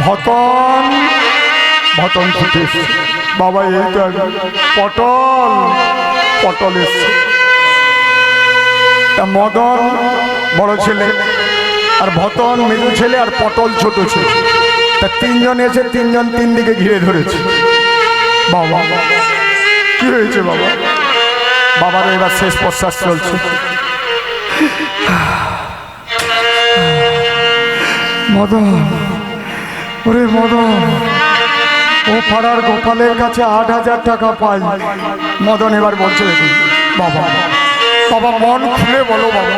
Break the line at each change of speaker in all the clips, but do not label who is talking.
ভতন ভতন ছুটে এসছে। বাবা এই তো পটল পটল এসছে। তা মদন বড় ছেলে, আর ভতন মেজো ছেলে, আর পটল ছোট ছেলে। তা তিনজন এসে তিনজন তিন দিকে ঘিরে ধরেছে। বাবা কি হয়েছে বাবা? বাবার এবার শেষ প্রশ্বাস চলছে। মদন, ওরে মদন, ও পাড়ার গোপালের কাছে 8,000 টাকা পাই। মদন এবার বলছে, বাবা বাবা মন খুলে বলো বাবা,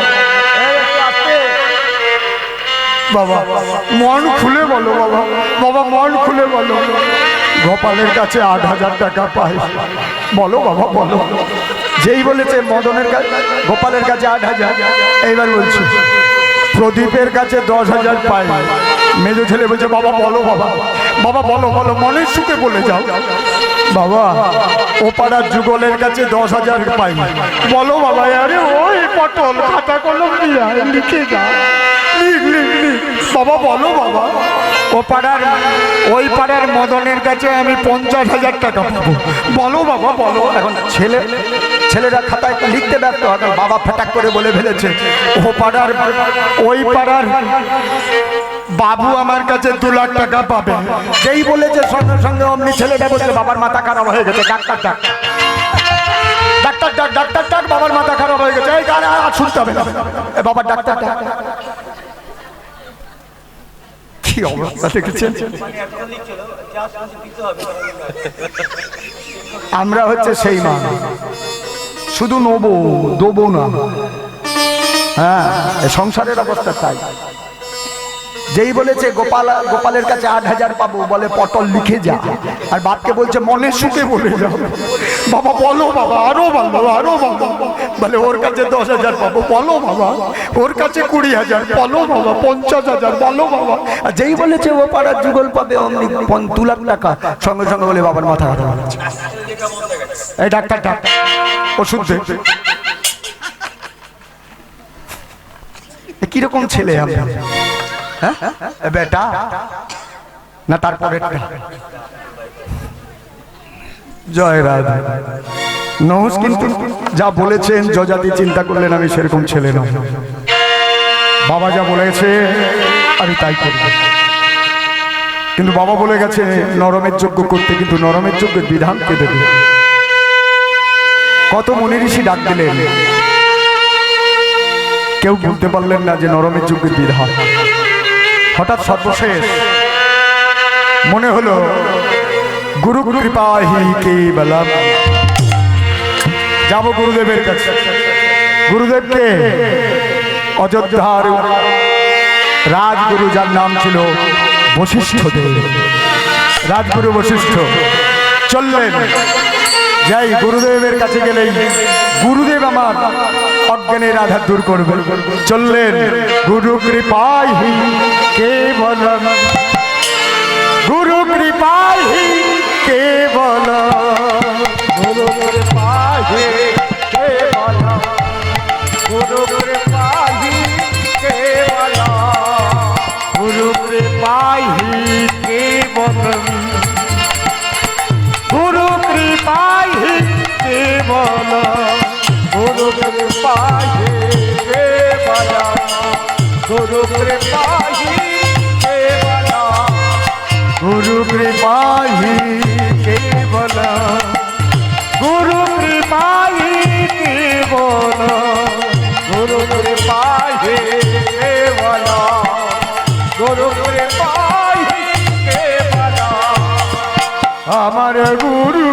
বাবা মন খুলে বলো বাবা, বাবা মন খুলে বলো, গোপালের কাছে 8,000 টাকা পাই, বলো বাবা বলো। যেই বলেছে মদনের কাছে গোপালের কাছে 8,000, এইবার বলছি প্রদীপের কাছে 10,000 পাই। মেজো ছেলে বলছে, বাবা বলো বাবা, বাবা বলো বলো, মনের সুখে বলে যাও। বাবা ও পাড়ার যুগলের কাছে 10,000 পাই, বলো বাবা। আরে ওই পটল খাতা কলম নিয়ে লিখে যা, লিখ লিখ লিখ বাবা, বলো বাবা। ওই পাড়ার মদনের কাছে আমি 50,000 টাকা পাবো, বলো বাবা বলো। এখন ছেলেরা খাতায় লিখতে ব্যর্থ হয়, বাবা ফটাক করে বলে ফেলেছে, ওই পাড়ার বাবু আমার কাছে 2 লাখ টাকা পাবে। যেই বলেছে সঙ্গে সঙ্গে অমনি ছেলেটা বলছে, বাবার মাথা খারাপ হয়ে গেছে, ডাক্তার ডাক, ডাক্তার ডাক, ডাক্তার ডাক, বাবার মাথা খারাপ হয়ে গেছে, এই গানে আর শুনতে হবে না, বাবার ডাক্তার ডাক। কি অবস্থা দেখেছেন? আমরা হচ্ছে সেই মা, শুধু নেবো দেবো না। হ্যাঁ, সংসারের অবস্থা তাই। যেই বলেছে গোপালের কাছে 8,000 পাবো, বলে পটল লিখে যা, আর বাপকে বলছে মনে সুখে বলে যাও, বাবা বলো বাবা, আরো বলো আরো বলো, বলে ওর কাছে 10,000 পাবো, বলো বাবা। ওর কাছে 20,000, বলো বাবা। 50,000, বলো বাবা। আর যেই বলেছে ও পাড়ার যুগল পাবে অমনি 2 লাখ টাকা, সঙ্গে সঙ্গে বলে বাবার মাথা খারাপ হচ্ছে, এই ডাক্তার ডাক্তার ওষুধ দে। কিরকম ছেলে আমরা, বেটা না তারপরে জয় রাধা। নমস কিন্তু যা বলেছেন যজাতি চিন্তা করলেন আমি সেরকম ছেলে না। বাবা যা বলেছে আমি তাই করব, কিন্তু বাবা বলে গেছে নরমের যজ্ঞ করতে, কিন্তু নরমের যজ্ঞের বিধান কে দেবে? কত মুনি ঋষি ডাক দিলেন, কেউ বলতে পারলেন না যে নরমের যজ্ঞের বিধান। হঠাৎ সর্বশেষ মনে হলো গুরু কৃপাহি কেবলম, যাব গুরুদেবের কাছে। গুরুদেবকে অযোধ্যার রাজগুরু, যার নাম ছিল বশিষ্ঠ দেব, রাজগুরু বশিষ্ঠ চললেন। যাই গুরুদেবের কাছে গেলেই গুরুদেব আমার অজ্ঞানের আধার দূর করবে। চললেন গুরু কৃপাহি কেবলম, গুরু কৃপাহি কেবলম, গুরু কৃপাহি কেবলম, গুরু কৃপাহি কেবলম, গুরু কৃপাহি কেবলম, গুরু কৃপাহি কেবলম, গুরু কৃপাহি কেবলম, গুরু কৃপাহি কেবলম, গুরু কৃপাহি কেবলম, গুরু কৃপাহি কেবলম, গুরু কৃপাহি কেবলম, গুরু কৃপাহি কেবলম। আমার গুরু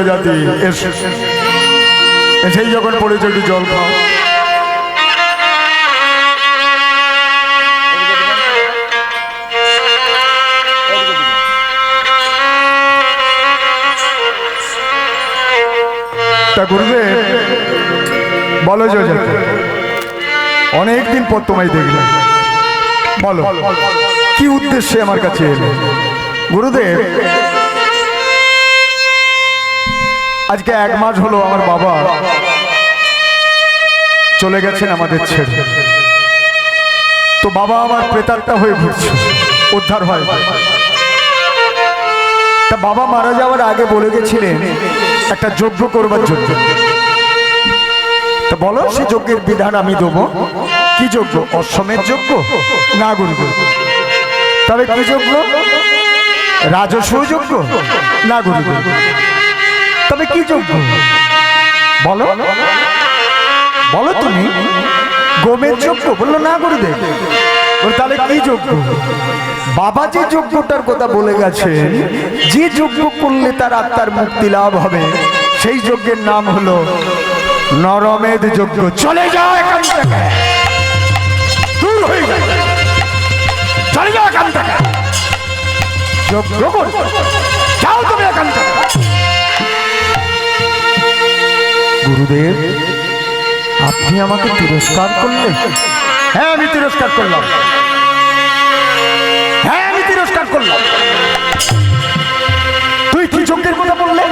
জাতি এসেই যখন পড়েছে একটু জল খাও। তা গুরুদেব বলো যজাতি, অনেকদিন পর তোমায় দেখলাম, বলো কি উদ্দেশ্যে আমার কাছে এলে? গুরুদেব আজকে 1 মাস হলো আমার বাবা চলে গেছেন আমাদের ছেড়ে। তো বাবা আমার প্রেতাত্মা হয়ে ঘুরছে, উদ্ধার হয়। তা বাবা মারা যাওয়ার আগে বলে গেছিলেন একটা যজ্ঞ করবার জন্য। তা বলো সে যজ্ঞের বিধান আমি দেবো। কি যজ্ঞ? অশ্বমেধ যজ্ঞ? না গুরুদেব। তবে কি যজ্ঞ? রাজস্ব যজ্ঞ? না গুরুদেব। তবে কি যজ্ঞ বলো, বলো তুমি। গোমের যজ্ঞ? বললো না গুরুদেব। তাহলে কি যজ্ঞ? বাবা যে যজ্ঞটার কথা বলে গেছেন, যে যজ্ঞ করলে তার আত্মার মুক্তি লাভ হবে, সেই যজ্ঞের নাম হলো নরমেধ যজ্ঞ। চলে যাও এখান থেকে, দূর হয়ে যাও, চলে যাও এখান থেকে। যজ্ঞ করো, যাও তুমি এখান থেকে। গুরুদেব আপনি আমাকে তিরস্কার করলেন? হ্যাঁ আমি তিরস্কার করলাম, হ্যাঁ আমি তিরস্কার করলাম। তুই কি যজ্ঞের কথা বললে?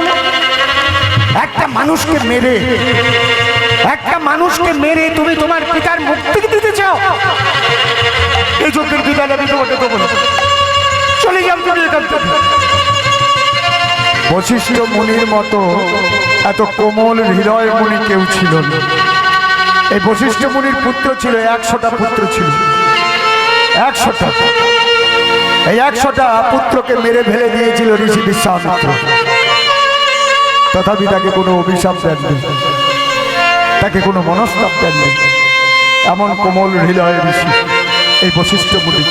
একটা মানুষকে মেরে, একটা মানুষকে মেরে তুমি তোমার পিতার মুক্তি দিতে চাও? এই যজ্ঞের বিধান আমি তোমাকে দেবো না, চলে যাও তুমি এখান থেকে। বশিষ্ঠ মুনির মতো এত কোমল হৃদয় মুনি কেউ ছিল না। এই বশিষ্ঠ মুনির পুত্র ছিল 100টা পুত্র ছিল, 100টা। এই 100টা পুত্রকে মেরে ফেলে দিয়েছিল ঋষি বিশ্বামিত্র। তথাপি তাকে কোনো অভিশাপ দেননি, তাকে কোনো মনস্তাপ দেননি। এমন কোমল হৃদয় ঋষি এই বশিষ্ঠ মুনি।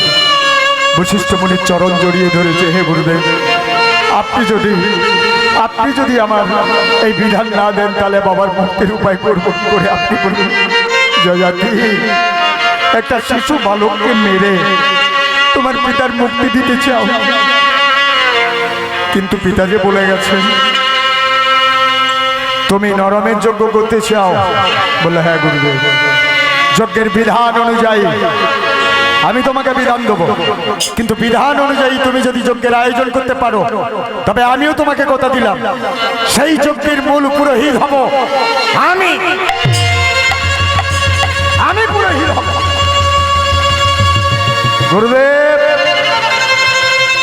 বশিষ্ঠ মুনির চরণ জড়িয়ে ধরেছে, হে গুরুদেব আপনি যদি আমার এই বিধান না দেন তাহলে বাবার মুক্তির উপায় করব কি করে? আপনি বলুন। যজাতি একটা শিশু বালককে মেরে তোমার পিতার মুক্তি দিতে চাও, কিন্তু পিতা যে বলে গেছেন তুমি নরমের যজ্ঞ করতে চাও। বললে হ্যাঁ গুরুদেব, যজ্ঞের বিধান অনুযায়ী আমি তোমাকে বিধান দেবো, কিন্তু বিধান অনুযায়ী তুমি যদি যজ্ঞের আয়োজন করতে পারো তবে আমিও তোমাকে কথা দিলাম সেই যজ্ঞের মূল পুরোহিত হব আমি, আমি পুরোহিত হব। গুরুদেব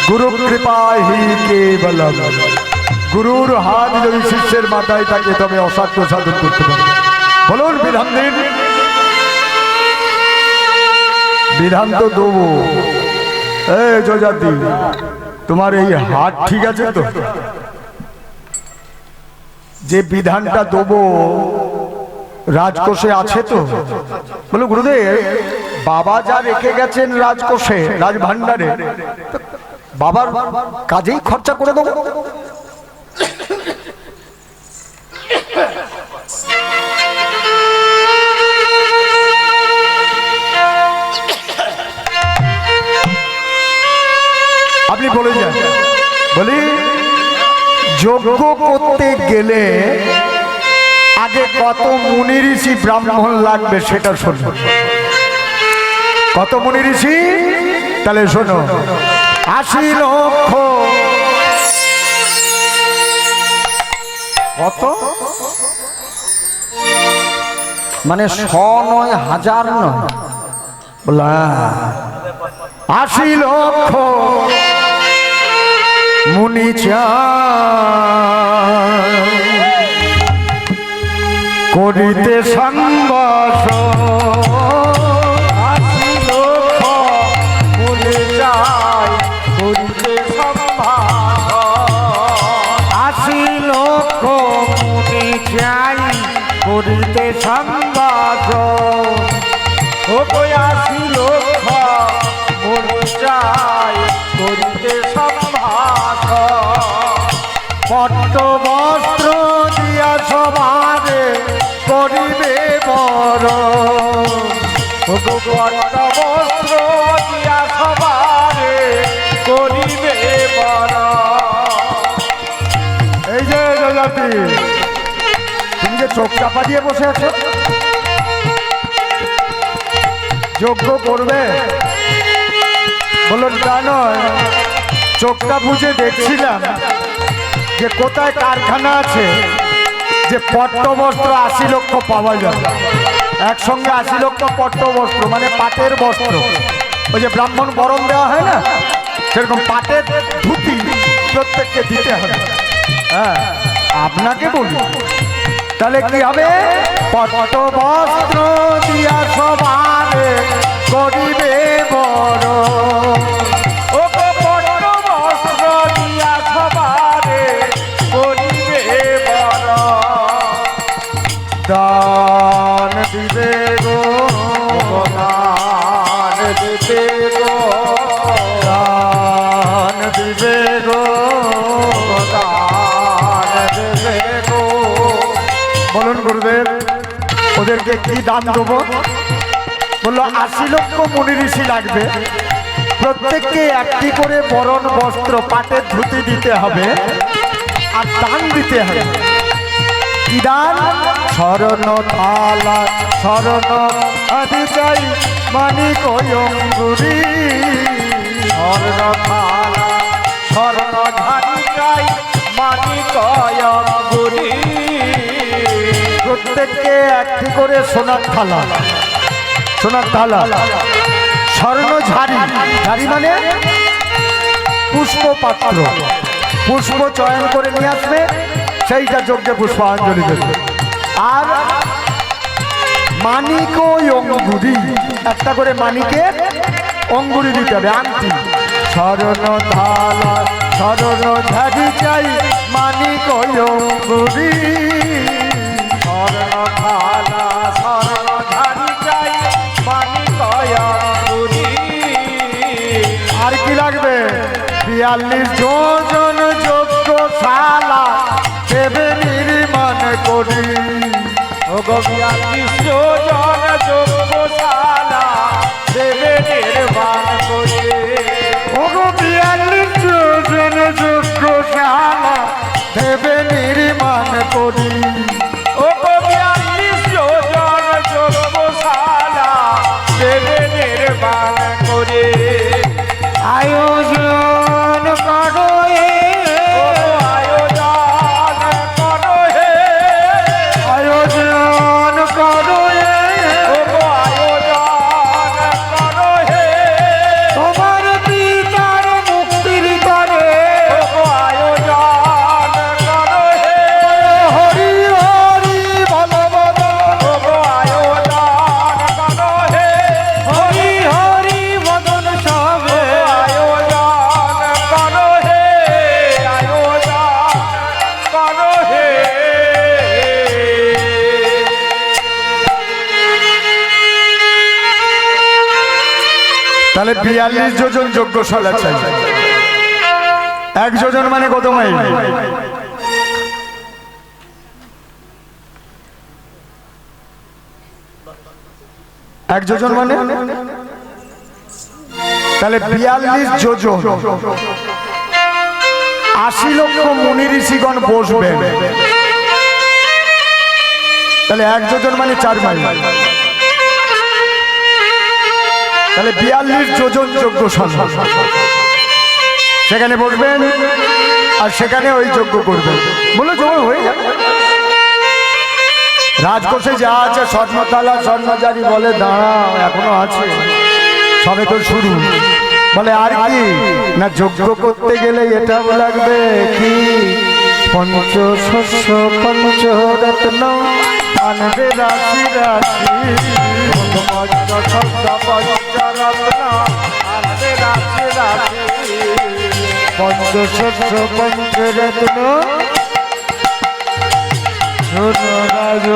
গুরু কৃপায় হি কেবলম, গুরুর হাত যদি শিষ্যের মাথায় থাকে তবে অসাধ্য সাধন করতে পারে। বলুন বিধান দিন। বিধান তো দেবো। এই যজাতি তোমার এই হাত ঠিক আছে তো? যে বিধানটা দেবো রাজকোষে আছে তো? বলো গুরুদেব বাবা যা রেখে গেছেন রাজকোষে, রাজভান্ডারে, বাবার কাজেই খরচা করে দেবো। আপনি বলে যান। বলি যজ্ঞ করতে গেলে আগে কত মুনি ঋষি ব্রাহ্মণ লাগবে সেটা শোনো। কত মুনি ঋষি? তাহলে শোনো, 80 লক্ষ। কত? মানে 100 নয়, 1000 নয়, বলা 80 লক্ষ মুনি করিতে সংবাস। 80 লক্ষ মুনি করিতে সংবাস। 80 লক্ষ মুনি করিতে সংবাস। ও 80 লক্ষ মুনি করিতে সংবাস। পট্ট বস্ত্র দিয়া সবারে করিবে বড়। পট্ট বস্ত্র দিয়া সবারে করিবে বড়। এই যে যজাতি যে চোখ চাপা দিয়ে বসে আছো? যজ্ঞ করবে? বলুন তা নয়, চোখটা বুঝে দেখছিলাম যে কোথায় কারখানা আছে যে পট্ট বস্ত্র 80 লক্ষ পাওয়া যাবে, একসঙ্গে 80 লক্ষ পট্ট বস্ত্র, মানে পাটের বস্ত্র। ওই যে ব্রাহ্মণ বরণ দেওয়া হয় না, সেরকম পাটের ধুতি প্রত্যেককে দিতে হবে। হ্যাঁ, আপনাকে বলি তাহলে কি হবে? পট্ট বস্ত্র দিয়া সবারে করিবে বড়। ও গো পট্ট বস্ত্র দিয়া সবারে করিবে বড়। দান দিবে গো, দান দিবে গো, দান দিবে গো, দান দিবে গো। বলুন গুরুদেব, ওদেরকে কি দান দেবো? বললো 80 লক্ষ মুনি ঋষি লাগবে, প্রত্যেককে একটি করে বরণ বস্ত্র পাটের ধুতি দিতে হবে, আর দান দিতে হবে। কি দান? স্বর্ণ থালা, স্বর্ণ আদি চাই মানিক অঙ্গুরি। স্বর্ণ থালা, স্বর্ণ ধারি চাই মানিক অঙ্গুরি। প্রত্যেককে একটি করে সোনার থালা, সোনার থালা, স্বর্ণ ঝাড়ি, ঝাড়ি মানে পুষ্প পাত্র, পুষ্প চয়ন করে নিয়ে আসবে, সেইটা যজ্ঞে পুষ্পাঞ্জলি দেবে। আর মানিক অঙ্গুরি, একটা করে মানিকের অঙ্গুরি দিতে হবে, আংটি। স্বর্ণ থালা, স্বর্ণ ঝাড়ি চাই মানিক অঙ্গুরি। স্বর্ণ থালা, স্বর্ণ ঝাড়ি চাই মানিক অঙ্গুরি। আর কি লাগবে? 42 যোজন যজ্ঞশালা দেবে নির্মাণ করি। ও গো 42 যোজন যজ্ঞশালা দেবে নির্মাণ করি। ও গো 42 যোজন যজ্ঞশালা দেবে নির্মাণ করি। ও গো 42 যোজন যজ্ঞশালা দেবে নির্মাণ করি। আয়োজন করো হে, আয়োজন করো হে, আয়োজন করো হে, আয়োজন করো হে। তোমার পিতার মুক্তির করে আয়োজন করো হে। হরি হরি বল বল, আয়োজন করো হে। হরি হরি বদন সবে আয়োজন করো হে, আয়োজন করো হে। তাহলে 42 যোজন যজ্ঞশালা চাই। 1 যোজন মানে কত মাইল? 1 যোজন মানে তাহলে 42 যোজন, 80 লক্ষ মুনি ঋষিগণ বসবেন। তাহলে 1 যোজন মানে 4 মাইল। তাহলে 42 যোজন যজ্ঞশালা, সেখানে বসবেন আর সেখানে ওই যজ্ঞ করবেন। বলে যজ্ঞ হয়ে যাবে। রাজকোষে যা আছে স্বর্ণথালা, স্বর্ণজারি, বলে দাঁড়াও এখনো আছে, সবে তো শুরু। বলে আর কি না, যজ্ঞ করতে গেলে এটাও লাগবে কি? পঞ্চশস্য পঞ্চরত্ন আনবে রাশি রাশি। পঞ্চশস্য পঞ্চরত্ন রাজ।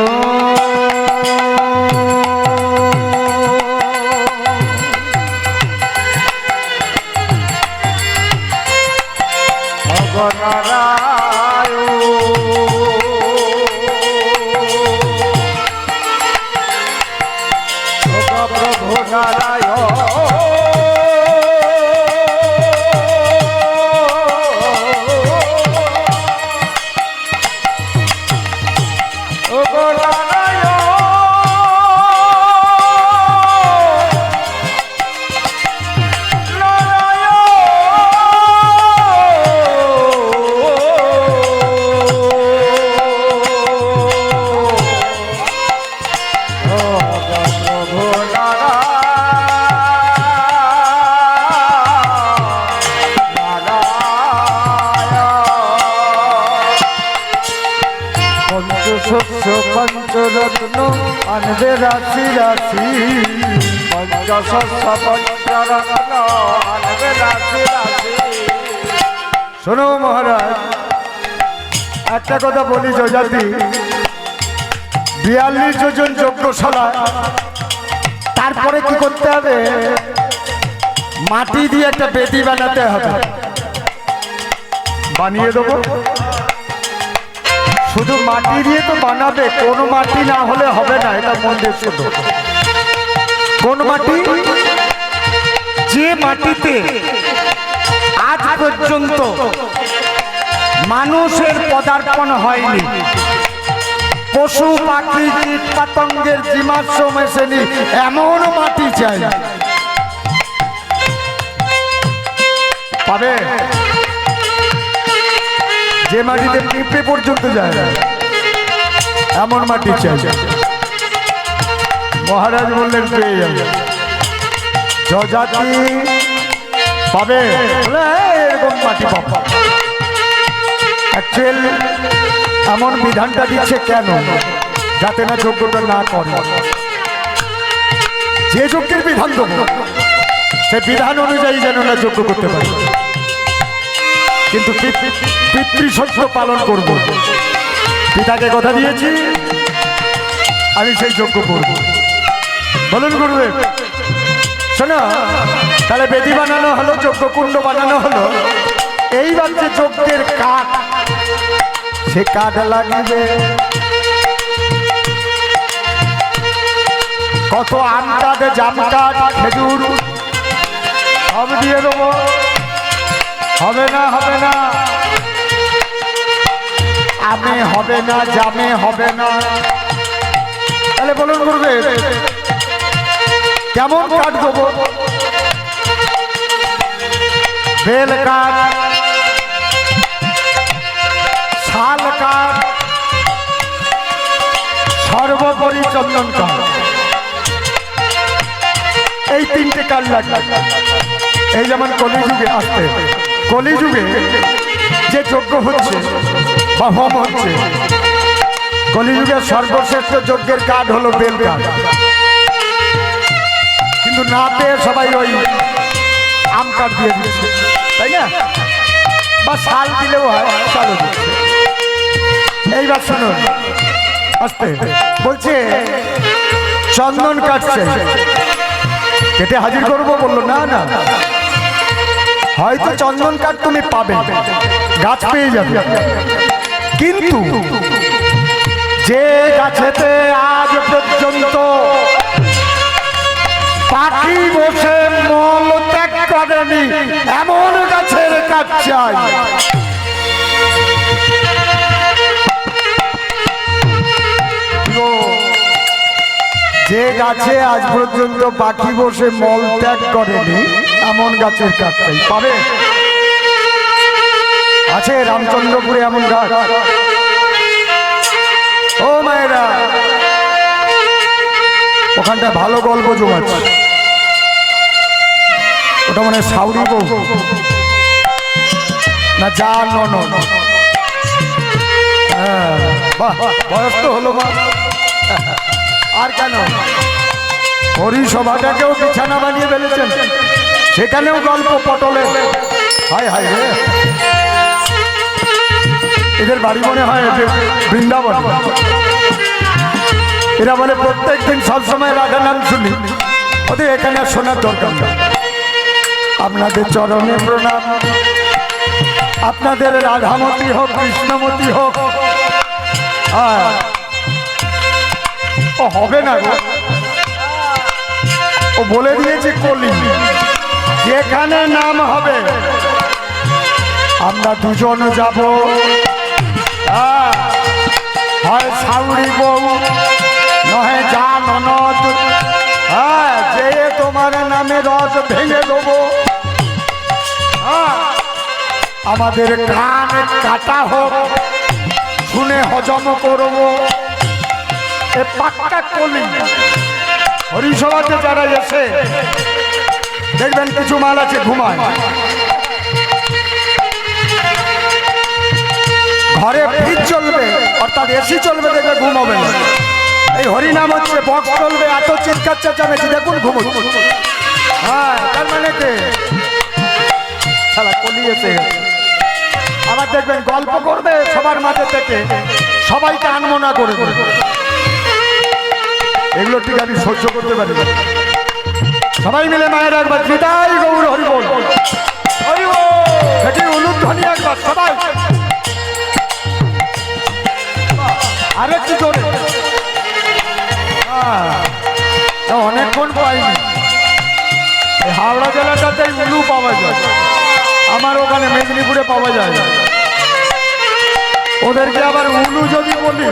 প্রভু নারায়ণ, ও গো আনবে রাশি রাশি পঞ্চশস্য পঞ্চরত্ন আনবে রাশি রাশি। শোনো মহারাজ, একটা কথা বলি যজাতি, 42 যোজন যজ্ঞশালা, তারপরে কি করতে হবে? মাটি দিয়ে একটা বেদি বানাতে হবে। বানিয়ে দেবো। শুধু মাটি দিয়ে তো বানাবে, কোন মাটি না হলে হবে না, এটা মন দিয়ে শুধু। কোন মাটি? যে মাটিতে আজ পর্যন্ত মানুষের পদার্পণ হয়নি, পশু পাখি কীট পতঙ্গের জীবাশ্ম মেশেনি, এমন মাটি চাই। পাবে? যে মাটিতে পিঁপড়ে পর্যন্ত যায় না, এমন মাটি চাই। মহারাজ বললেন পেয়ে যাবে। যজাতি পাবে? এরকম মাটি পাবে। অ্যাকচুয়ালি এমন বিধানটা দিচ্ছে কেন? যাতে না যোগ্যতা না করে। যে যজ্ঞের বিধান দেবো সে বিধান অনুযায়ী যেন না যোগ্য করতে পারে, কিন্তু পিতৃশস্য পালন করব। পিতাকে কথা দিয়েছি আমি সেই যজ্ঞ করব। বলুন করবে? শোনো, তাহলে বেদি বানানো হলো, যজ্ঞকুণ্ড বানানো হলো। এইবার যে যজ্ঞের কাঠ, সে কাঠ লাগবে। কত আম কাঠ, জাম কাঠ, খেজুর সব দিয়ে দেবো। হবে না, হবে না, আমে হবে না, জামে হবে না। তাহলে বলুন করবে কেমন কাঠ দেবো? বেল কাঠ, শাল কাঠ, সর্বোপরি চন্দন কাঠ। এই তিনটে কাঠ লাগবে। এই যেমন কলিযুগে আসতে, কলিযুগে যে যজ্ঞ হচ্ছে বা হোম হচ্ছে, কলিযুগের সর্বশ্রেষ্ঠ যজ্ঞের কাঠ হলো বেল কাঠ। কিন্তু না পেয়ে সবাই ওই আম কাঠ দিয়ে দিচ্ছে, তাই না? বা শাল দিলেও হয়, শালও দিচ্ছে। এইবার শুনুন, আসতে বলছে চন্দন কাটছে, কেটে হাজির করবো। বললো না না, হয়তো চন্দন কাঠ তুমি পাবে, গাছ পেয়ে যাবে, কিন্তু যে গাছেতে আজ পর্যন্ত পাখি বসে মল ত্যাগ করেনি, এমন গাছের কাঠ চাই। যে গাছে আজ পর্যন্ত পাখি বসে মল ত্যাগ করেনি, এমন গাছের কাঠ চাই। পাবে? আছে রামচন্দ্রপুরে এমন গাছ? ও মায়েরা, ওখানটা ভালো গল্প জমাচ্ছে। ওটা মানে সাউরি বউ না, যা নন। বাহ, বয়স তো হলো মা। আর কেন, হরিসভাটাকেও বিছানা বানিয়ে ফেলেছেন, সেখানেও গল্প পটলে। হায় হায় রে, এদের বাড়ি মনে হয় বৃন্দাবন। এরা বলে প্রত্যেক দিন সবসময় রাধা নাম শুনি, ওদের এখানে শোনার দরকার নেই। আপনাদের চরণে প্রণাম। আপনাদের রাধামতী হোক, কৃষ্ণমতী হোক, ও হবে না গো। ও বলে দিয়েছে কলি, যেখানে নাম হবে আমরা দুজন যাব। হয় সাউরি বউ, নহে যা ননদ। যে তোমার নামে রস ভেঙে দেবো। আমাদের কান কাটা হোক, শুনে হজম করবো। এ পাক্কা কলি। হরিসভাতে যারা এসে দেখবেন কিছু মাল আছে ঘুমায়, ঘরে ফ্রিজ চলবে অর্থাৎ এসি চলবে, দেখবে ঘুমাবে না। এই হরিনাম হচ্ছে, বক্স চলবে, এত চিৎকার চেঁচামেচি, দেখুন ঘুমুচ্ছে। হ্যাঁ, তার মানে কে শালা কলিয়েছে। আবার দেখবেন গল্প করবে সবার মাঝে থেকে, সবাইকে আনমনা করে দেবে। এগুলো ঠিক আমি সহ্য করতে পারি না। সবাই মিলে মায়ের একবার বিদায় গৌর হরিবোল, হরিবোল, সেটি উলুধ্বনি একবার সবাই আরেকটু জোরে। অনেকক্ষণ পাইনি। হাওড়া জেলাটাতে উলু পাওয়া যায়, আমার ওখানে মেদিনীপুরে পাওয়া যায়। ওদেরকে আবার উলু যদি বলি,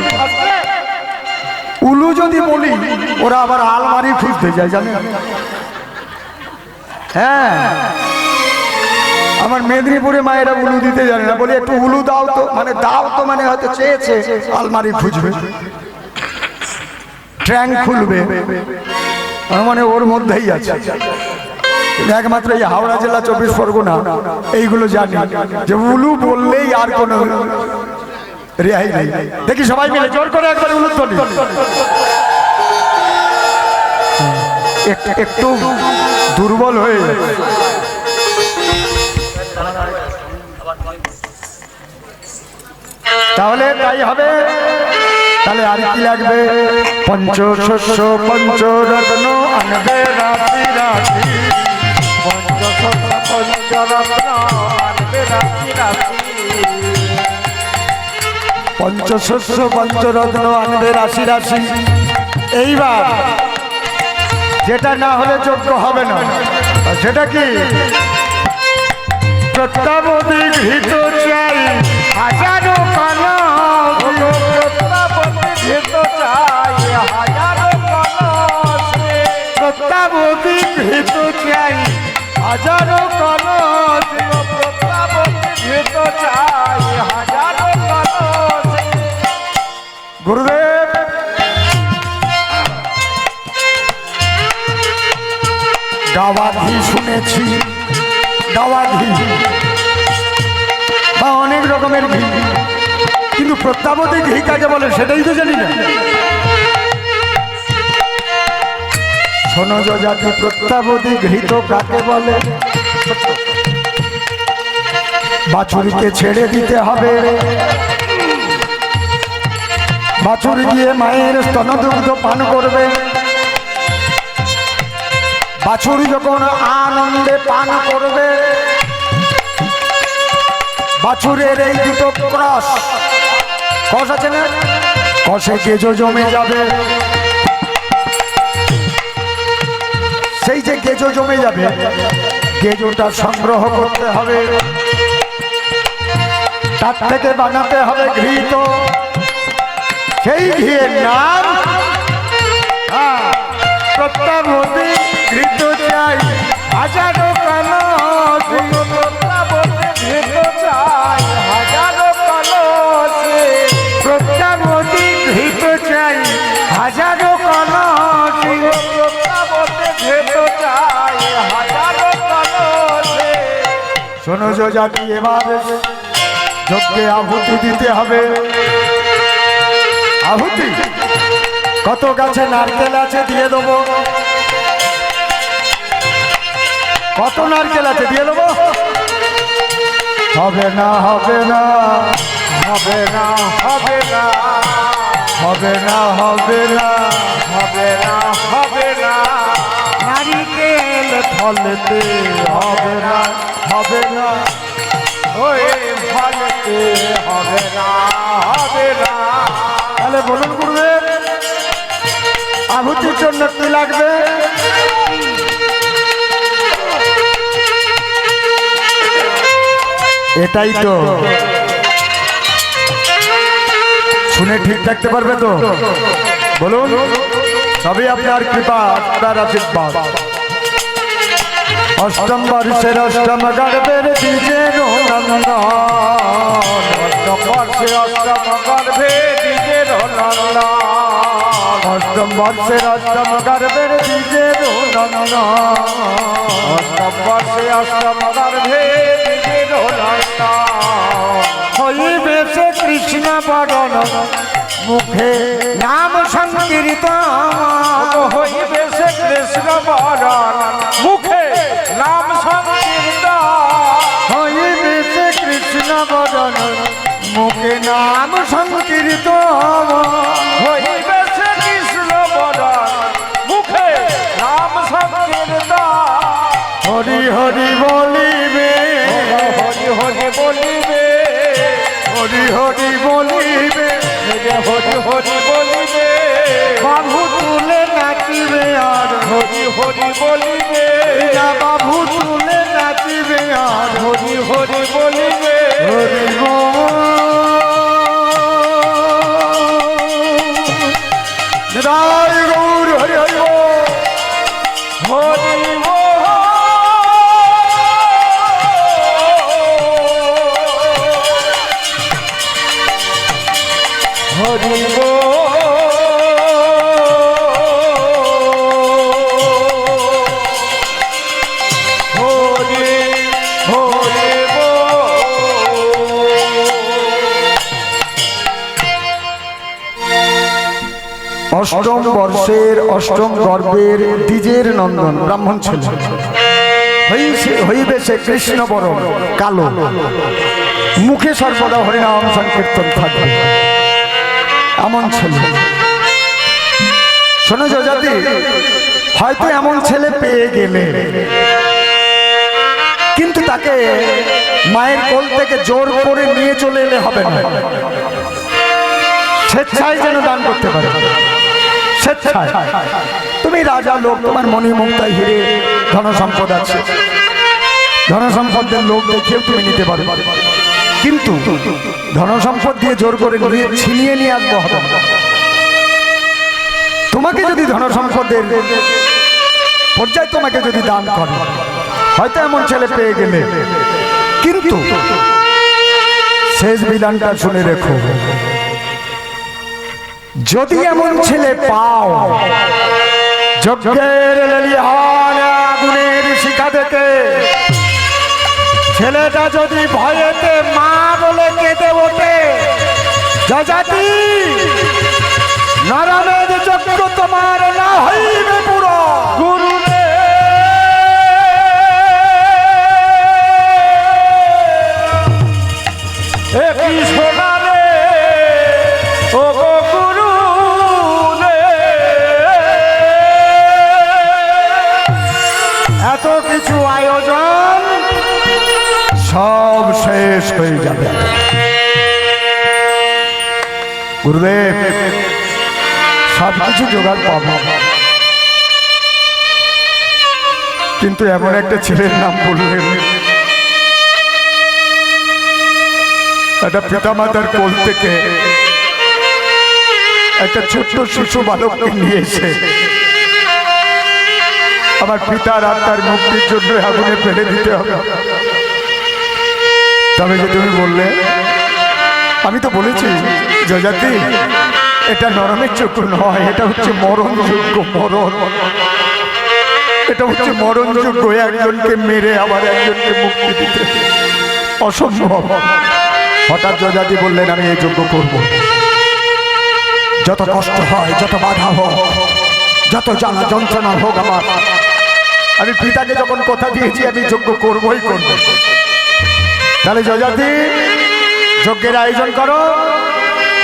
উলু যদি বলি, ওরা আবার আলমারি খুঁজতে যায়, জানেন? হ্যাঁ, আমার মেদিনীপুরে মায়েরা উলু দিতে জানে না, বলে একটু উলু দাও তো, মানে দাও তো মানে হয়তো চেয়েছে আলমারি খুঁজবে, ট্র্যাঙ্ক খুলবে, মানে ওর মধ্যেই আছে। একমাত্র এই হাওড়া জেলা 24 পরগনা এইগুলো জানি যে উলু বললেই আর কোনো রেহাই নেই। দেখি সবাই মিলে জোর করে একবার উলুধ্বনি। একটু দুর্বল হয়ে তাহলে তাই হবে। তাহলে আর কি লাগবে? পঞ্চশস্য পঞ্চরত্ন আনবে রাশি রাশি, পঞ্চশস্য পঞ্চরত্ন আনবে রাশি রাশি, পঞ্চশস্য পঞ্চরত্ন আনবে রাশি রাশি। এইবার যেটা না হলে যোগ্য হবে না, সেটা কি? প্রত্যাবধি ঘৃত চাই হাজারো কানা, প্রত্যাবধি ঘৃত চাই হাজারো কানা, প্রত্যাবধি ঘৃত চাই হাজারো কানা, প্রত্যাবধি ঘৃত চাই হাজারো কানা। গুরুদেব গাওয়া ঘি শুনেছি, গাওয়া ঘি বা অনেক রকমের ঘি, কিন্তু প্রত্যাবধি ঘি কাকে বলে সেটাই তো জানি না। শোনো জাতি, প্রত্যাবধি ঘৃত কাকে বলে? বাছুরকে ছেড়ে দিতে হবে, বাছুর গিয়ে মায়ের স্তনদুগ্ধ পান করবে। বাছুর যখন আনন্দে পান করবে, বাছুরের এই দুটো ক্রস, কষ আছে না, কষে গেজো জমে যাবে। সেই যে গেজো জমে যাবে, গেজোটা সংগ্রহ করতে হবে, তার থেকে বানাতে হবে ঘৃত। সেই ঘিয়ের নাম প্রত্যাবধি ঘৃত চাই হাজারো কালো, প্রত্যাবধি ঘৃত চাই হাজারো কালো, প্রত্যাবধি ঘৃত চাই হাজারো কালো, প্রত্যাবধি ঘৃত চাই হাজারো কালো। শোনো জাতি, এবার যজ্ঞে আহুতি দিতে হবে। আহুতি কত গাছে নারকেল আছে দিয়ে দেবো, কত নারকেল আছে দিয়ে দেবো। হবে না, হবে না, হবে না, হবে না, হবে না, হবে না, হবে না, হবে না, নারকেল ফলতে হবে না, হবে না, ওই ফলতে হবে না, হবে না। তাহলে বলুন গুরুদেব, আহুতির জন্য কি লাগবে? এটাই তো, শুনে ঠিক থাকতে পারবে তো? বলুন, সবই আপনার কৃপা, আপনার আশীর্বাদ। অষ্টম বর্ষের অষ্টম গর্ভের দ্বিজের নন্দন, অষ্টম বর্ষে অষ্টম গর্ভে দ্বিজের নন্দন, অষ্টম বর্ষের অষ্টম গর্ভের দ্বিজের নন্দন, অষ্টম বর্ষে অষ্টম গর্ভে দ্বিজের নন্দন। হইবে সে কৃষ্ণ বরণ মুখে নাম সংকীর্তন
হইবে সে কৃষ্ণ বরণ মুখে নাম সংকীর্তন
হইবে সে কৃষ্ণ বরণ মুখে নাম সংকীর্তন
হইবে সে কৃষ্ণ বরণ মুখে নাম সংকীর্তন
হরি হরি বলিবে
হরি হরি বলিবে
হরি হরি বলিবে
হরি হরি বলিবে
বাবু তুলে নাচিবে আর
হরি হরি বলিবে
বাবু তুলে নাচিবে আর
হরি হরি বলিবে
হরি নিতাই গৌর হরি হরি
হরি হরি হরি হরি
অষ্টম বর্ষের অষ্টম গর্ভের দ্বিজের নন্দন ব্রাহ্মণ ছেলে হইবে সে কৃষ্ণ বরণ কালো মুখে সর্বদা হরিনাম সংকীর্তন থাকবে এমন ছেলে। শোনো যজাতি, হয়তো এমন ছেলে পেয়ে গেলে, কিন্তু তাকে মায়ের কোল থেকে জোর করে নিয়ে চলে এলে হবে না, স্বেচ্ছায় যেন দান করতে পারে। স্বেচ্ছায় তুমি রাজা লোক, তোমার মণি মুক্তা হিরে ধন সম্পদ আছে, ধন সম্পদের লোক দেখেও তুমি নিতে পারো, কিন্তু ধন সম্পদ দিয়ে জোর করে ছিনিয়ে নিয়ে আসবো হবে না। তোমাকে যদি ধন সম্পদের পর্যায়ে তোমাকে যদি দান করে, হয়তো এমন ছেলে পেয়ে গেলে, কিন্তু শেষ বিধানটা শুনে রেখো, যদি এমন ছেলে পাও যজ্ঞের লেলিহান আগুনের শিখা থেকে, ছেলেটা যদি ভয়েতে মা বলে কেঁদে ওঠে, যজাতি নরমের যজ্ঞ তোমার না হইবে পুরো।
গুরুরে এ কি সোনারে ও গো গুরু রে,
এত কিছু আয়োজন সব শেষ হয়ে যাবে। গুরুদেব সব কিছু জোগাড় পাবো, কিন্তু এমন একটা ছেলের নাম বললেন, একটা পিতামাতার কোল থেকে একটা ছোট্ট শিশু বালককে নিয়ে এসে আমার পিতার আত্মার মুক্তির জন্য আগুনে ফেলে দিতে হবে। তবে যে তুমি বললে, আমি তো বলেছি যজাতি এটা নরমের চক্ষু নয়, এটা হচ্ছে মরণযোগ্য মরণ, এটা হচ্ছে মরণযোগ্য। একজনকে মেরে আবার একজনকে মুক্তি দিতে অসম্ভব। হঠাৎ যজাতি বললেন, আমি এই যজ্ঞ করব, যত কষ্ট হয়, যত বাধা হোক, যত জ্বালা যন্ত্রণা হোক আমার, আমি পিতাকে যখন কথা দিয়েছি আমি যজ্ঞ করবই করব। তাহলে যজাতি যজ্ঞের আয়োজন করো,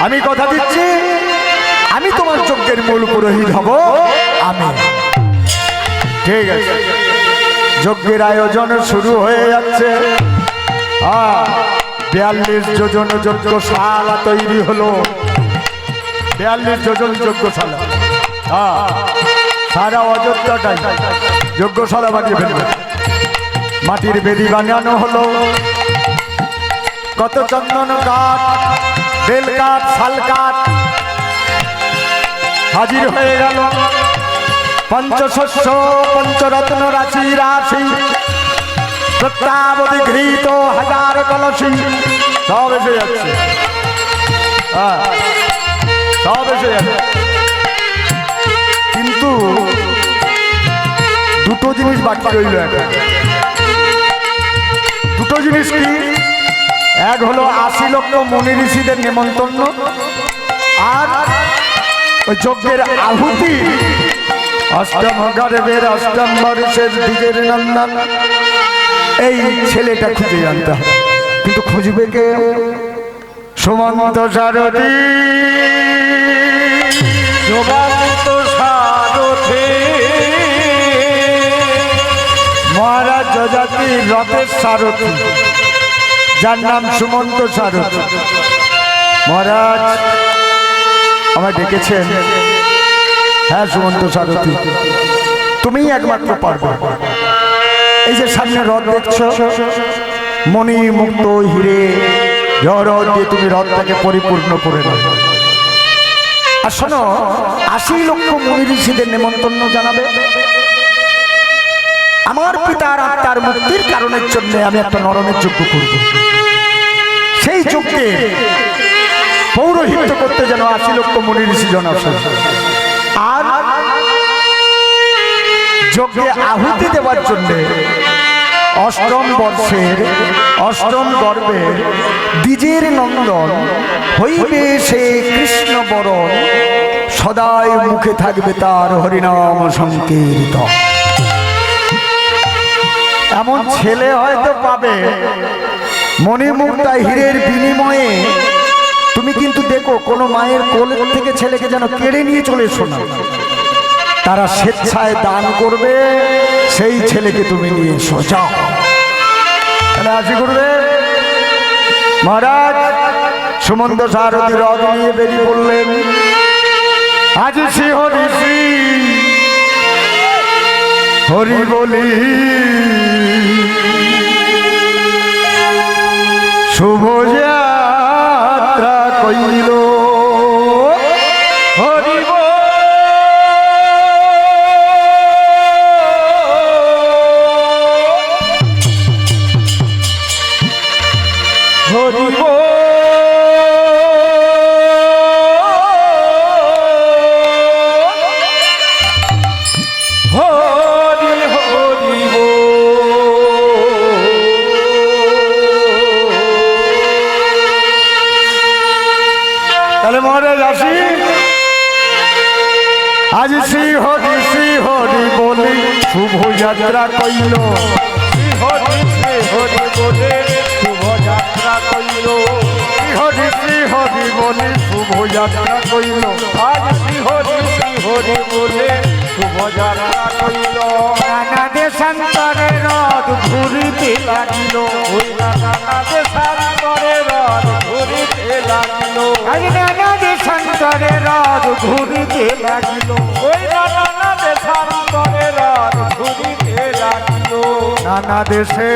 আমি কথা দিচ্ছি আমি তোমার যজ্ঞের মূল পুরোহিত হব আমি। ঠিক আছে, যজ্ঞের আয়োজন শুরু হয়ে যাচ্ছে। 42 যোজন যজ্ঞশালা তৈরি হলো, 42 যোজন যজ্ঞশালা। সারা অযোধ্যাটাই যজ্ঞশালা বানিয়ে ফেলবে। মাটির বেদি বানানো হলো, কত চন্দন কাঠ, বেল কাঠ, শাল কাঠ হাজির হয়ে গেল। পঞ্চশস্য পঞ্চরত্ন রাশি রাশি, প্রত্যাবধি ঘৃত 1000 কলসি, সব এসে যাচ্ছে, সব এসে যাচ্ছে। কিন্তু দুটো জিনিস বাকি রইল এখন। দুটো জিনিস কি? এক হলো 80 লক্ষ মুনি ঋষিদের নেমন্তন্ন, আর ওই যজ্ঞের আহুতি অষ্টম গর্ভের অষ্টম বর্ষের দিকের নন্দন এই ছেলেটা খুঁজে জানতে হবে, কিন্তু খুঁজবে কে? সুমন্ত সারথী।
সুমন্ত সারথী
মহারাজ যজাতির রথের সারথী, যার নাম সুমন্ত সারথী। মহারাজ আমায় ডেকেছেন? হ্যাঁ সুমন্ত সারথী, তুমিই একমাত্র পারবে। এই যে সামনে রথ দেখছো, মণি মুক্ত হিরে জহরত দিয়ে তুমি রথটাকে পরিপূর্ণ করে নাও। আর শোনো, ৮০ লক্ষ মুনি ঋষিদের নেমন্তন্ন জানাবে। আমার পিতার আত্মার মুক্তির কারণের জন্য আমি একটা নরমের যজ্ঞ করব। সেই যজ্ঞে পৌরোহিত্য করতে যেন ৮০ লক্ষ মুনি ঋষি জন আসে। আর যজ্ঞে আহুতি দেওয়ার জন্য অষ্টম বর্ষের অষ্টম গর্ভের দ্বিজের নন্দন হইবে সে কৃষ্ণ বরণ, সদাই মুখে থাকবে তার হরিনাম সংকীর্ত। এমন ছেলে হয়তো পাবে মণিমুক্তা হীরের বিনিময়ে। তুমি কিন্তু দেখো, কোনো মায়ের কোল থেকে ছেলেকে যেন কেড়ে নিয়ে চলে এসো না, তারা স্বেচ্ছায় দান করবে, সেই ছেলেকে তুমি নিয়ে এসো। যাও তাহলে আসি করবে। মহারাজ সুমন্ত সারথী রথ নিয়ে বেরিয়ে পড়লেন। আজ শ্রী হরি শ্রী হরি বলি শুভ যাত্রা কইল।
হরি হরি হরি হরি
তাহলে মহারাজ আসি। আজ শ্রী হরি বলি শুভ যাত্রা কইল।
হরি হরি বলে শুভ যাত্রা কইল।
শ্রী হরি বলি শুভ যাত্রা কইল।
আজ শ্রী হরি বলে শুভ যাত্রা কইল।
নানা দেশান্তরে রথ ঘুরিতে লাগিল।
ওই নানা দেশান্তরে রথ ঘুরিতে লাগিল।
আজ নানা দেশান্তরে রথ ঘুরিতে লাগিল।
ওই নানা দেশান্তরে রথ ঘুরিতে লাগিল।
নানা দেশে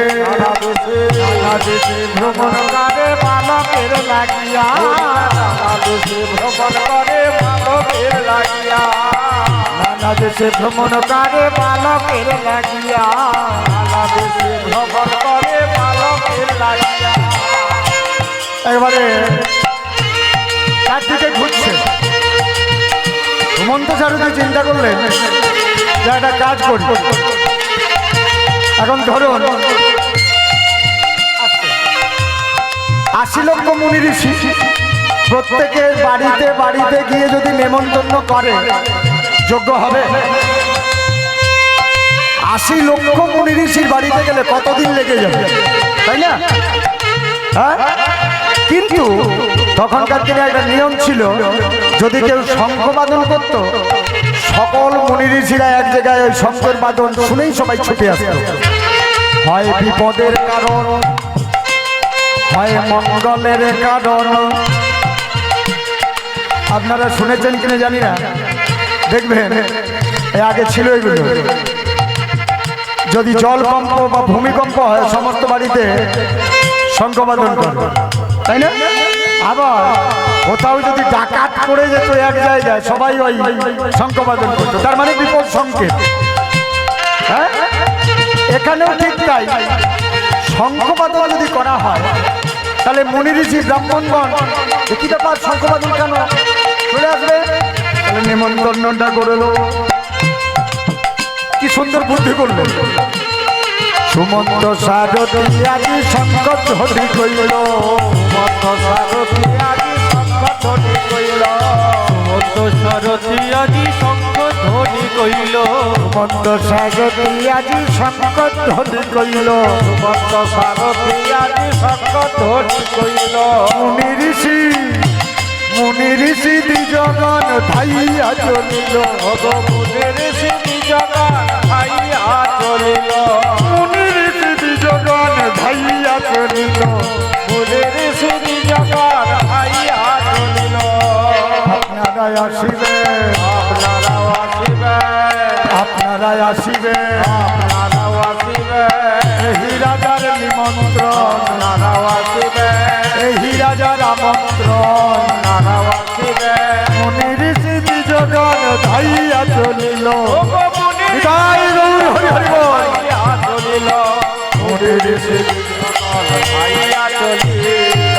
ভ্রমণ করে বালকের লাগিয়া। নানা দেশে ভ্রমণ করে বালকের লাগিয়া।
নানা দেশে ভ্রমণকারে বালকের লাগিয়া।
নানা দেশে ভ্রমণ করে বালকের লাগিয়া।
এবারে চারদিকে ঘুরছে। সুমন্ত সারথী চিন্তা করলেন যে একটা কাজ করি। এখন ধরুন ৮০ লক্ষ মুনি ঋষি প্রত্যেকের বাড়িতে বাড়িতে গিয়ে যদি নেমন্তন্ন করে, যোগ্য হবে? ৮০ লক্ষ মুনি ঋষির বাড়িতে গেলে কতদিন লেগে যাবে, তাই না? হ্যাঁ, কিন্তু তখনকার দিনে একটা নিয়ম ছিল, যদি কেউ শঙ্খবাদন করত, সকল মুনি ঋষিরা এক জায়গায় ওই শঙ্খের বাদন শুনেই সবাই ছুটে আসত। হয় বিপদের কারণ, হয় মঙ্গলের কারণ। আপনারা শুনেছেন কিনা জানি না, দেখবেন আগে ছিল এগুলো। যদি জলকম্প বা ভূমিকম্প হয়, সমস্ত বাড়িতে শঙ্খবাদন করে, তাই না? আবার কোথাও যদি ডাকাত পড়ে যেত এক জায়গায়, সবাই ওই শঙ্খবাদন করতো, তার মানে বিপদ সংকেত। হ্যাঁ, এখানেও ঠিক তাই। শঙ্খবাদন যদি করা হয়, তাহলে মুনি ঋষি ব্রাহ্মণগণ কি ব্যাপার, শঙ্খবাদন কেন, চলে আসবে। তাহলে নিমন্ত্রণটা করে দেবো। কি সুন্দর বুদ্ধি করলেন। সুমন্ত সারথী আজি শঙ্খ ধরি কইল।
সুমন্ত সারথী আজি শঙ্খ শঙ্খ ধ্বনি কইল সুমন্ত সারথি আজি শঙ্খ ধ্বনি কইল
মন্দ সাগরী আজি শঙ্কর ধ্বনি কইল
সুমন্ত সারথি আজি শঙ্খ ধ্বনি কইল
মুনি ঋষি দ্বিজগণ ধাইয়া চলিল
মুনি ঋষি দ্বিজগণ ধাইয়া চলিল
মুনি ঋষি দ্বিজগণ ধাইয়া চলিল
মুনি ঋষি দ্বিজগণ ধাইয়া চলিল
আপনারা আসিবেন
আপনারাও আসিবেন
আপনারা আসিবেন
আপনারাও আসিবেন
এই রাজার নিমন্ত্রণ
আপনারাও আসিবেন
এই রাজার আমন্ত্রণ
আপনারাও আসিবেন
মুনি ঋষি দ্বিজগণ ধাইয়া চলিল
মুনি
জয় গৌর হরি হরি বল
ধাইয়া চলিল
মুনি ঋষি
ধাইয়া চলিল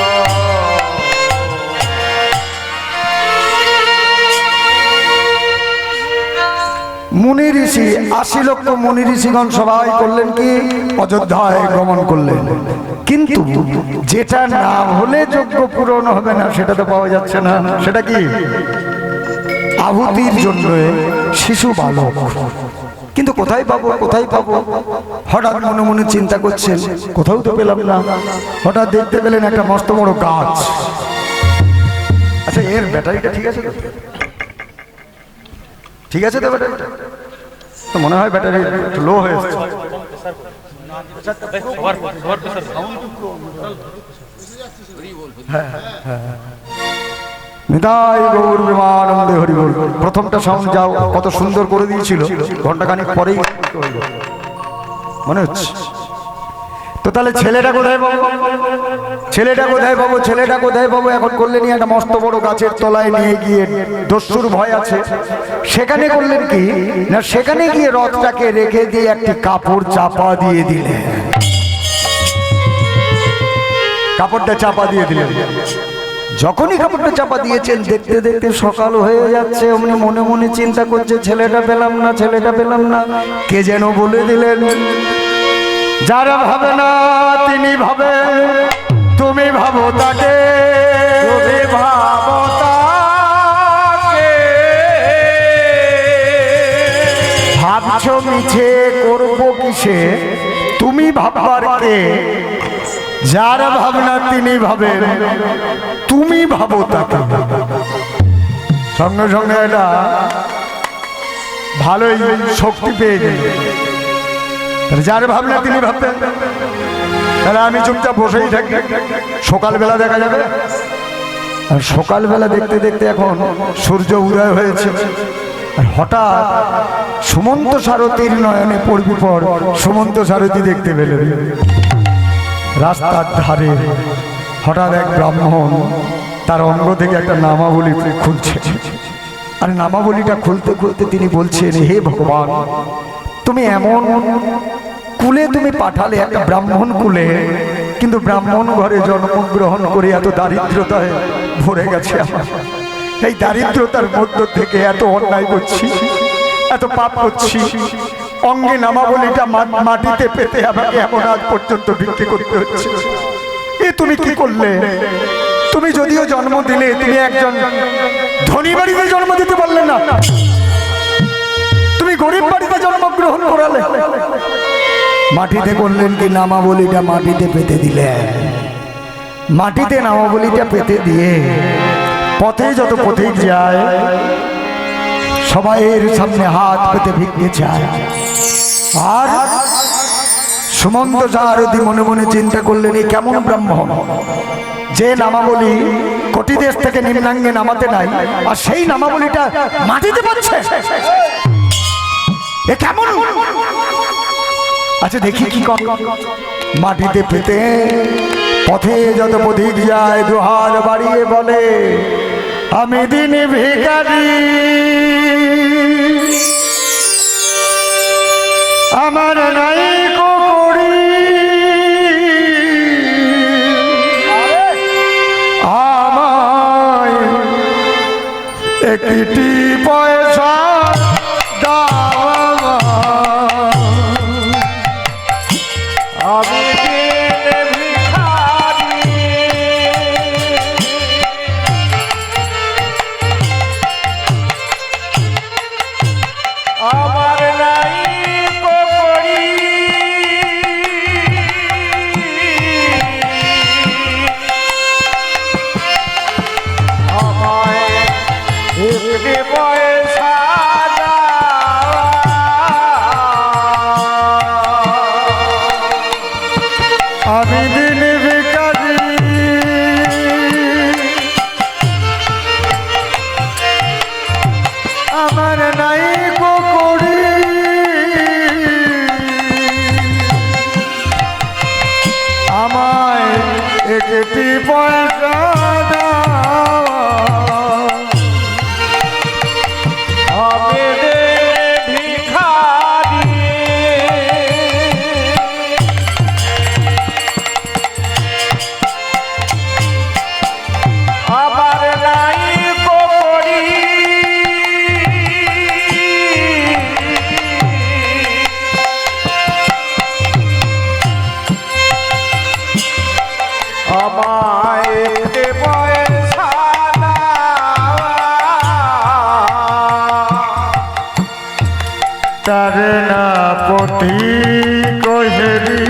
মুনি ঋষি ৮০ লক্ষ মুনি ঋষিগণ সবাই করলেন কি অযোধ্যায় গমন করলেন, কিন্তু যেটা না হলে যজ্ঞ পূরণ হবে না সেটা তো পাওয়া যাচ্ছে না। সেটা কি? আহুতির জন্য শিশু বালক। কিন্তু কোথায় পাবো কোথায় পাবো? হঠাৎ মনে মনে চিন্তা করছেন, কোথাও তো পেলাম না। হঠাৎ দেখতে পেলেন একটা মস্ত বড় গাছ। আচ্ছা, এর ব্যাটারিটা ঠিক আছে তো? ঠিক আছে তো ব্যাটারিটা? তো মনে হয় ব্যাটারি একটু লো হয়ে এসছে। নিতাই গৌর প্রেমানন্দে হরি বল। প্রথমটা সাউন্ড যাও কত সুন্দর করে দিয়েছিল, ঘন্টাখানিক পরেই মনে হচ্ছে। তো তাহলে ছেলেটা কোথায় পাবো? ছেলেটা কোথায় পাবো? ছেলেটা কোথায় পাবো? এখন করলেন একটা মস্ত বড় গাছের তলায় নিয়ে গিয়ে, দস্যুর ভয় আছে, সেখানে করলেন কি না, সেখানে গিয়ে রথটাকে রেখে দিয়ে একটি কাপড় চাপা দিয়ে দিলেন। কাপড়টা চাপা দিয়ে দিলেন। যখনই কাপড়টা চাপা দিয়েছেন, দেখতে দেখতে সকাল হয়ে যাচ্ছে। অমনি মনে মনে চিন্তা করছে, ছেলেটা পেলাম না, ছেলেটা পেলাম না। কে যেন বলে দিলেন, যারা ভাবে না তিনি ভাবে, তুমি ভাবো তাকে,
তুমি ভাবো তাকে,
ভাবছো মিছে করবো কিসে, তুমি ভাববার কে, যার ভাবনা তিনি ভাবেন, তুমি ভাবো তাকে। সঙ্গে সঙ্গে এটা ভালোই শক্তি পেয়ে গেল। যার ভাবনা তিনি ভাবতেন, তাহলে আমি চুপচাপ বসেই থাকি, সকালবেলা দেখা যাবে। আর সকালবেলা দেখতে দেখতে এখন সূর্য উদয় হয়েছে। আর হঠাৎ সুমন্ত সারথীর নয়নে পড়বি পর সুমন্ত সারথী দেখতে পেলেন রাস্তার ধারে হঠাৎ এক ব্রাহ্মণ তার অঙ্গ থেকে একটা নামাবলী খুলছে। আর নামাবলীটা খুলতে খুলতে তিনি বলছেন, হে ভগবান, তুমি এমন কুলে তুমি পাঠালে, একটা ব্রাহ্মণ কুলে, কিন্তু ব্রাহ্মণ ঘরে জন্মগ্রহণ করে এত দারিদ্রতায় ভরে গেছে আমার। এই দারিদ্রতার মধ্য থেকে এত অন্যায় করছি, এত পাপ করছি। অঙ্গে নামাবলীটা মাটিতে পেতে আমাকে এমন আজ পর্যন্ত বিক্রি করতে হচ্ছে। এ তুমি কি করলে? তুমি যদিও জন্ম দিলে, তুমি একজন ধনী বাড়িতে জন্ম দিতে পারলে না, তুমি গরিব বাড়িতে জন্মগ্রহণ করালে। মাটিতে করলেন কি, নামাবলীটা মাটিতে পেতে দিলেন। মাটিতে নামাবলীটা পেতে দিয়ে পথে যত পথিক যায় সবাইয়ের সামনে হাত পেতে ভিক্ষে চায়। আর সুমন্ত সারথী মনে মনে চিন্তা করলেন, এই কেমন ব্রাহ্মণ যে নামাবলী কোটি দেশ থেকে নিম্নাঙ্গে নামাতে নাই, আর সেই নামাবলীটা মাটিতে পাচ্ছে, এ কেমন? আচ্ছা দেখি কি কর। মাটিতে পেতে পথে যত পথিক যায় দুহার বাড়িয়ে বলে, আমি দিন ভিখারি, আমার নাই করি, আমায় একটি পয়সা দাও,
আমি দিন ভিখারি,
তার না পথি কহেরি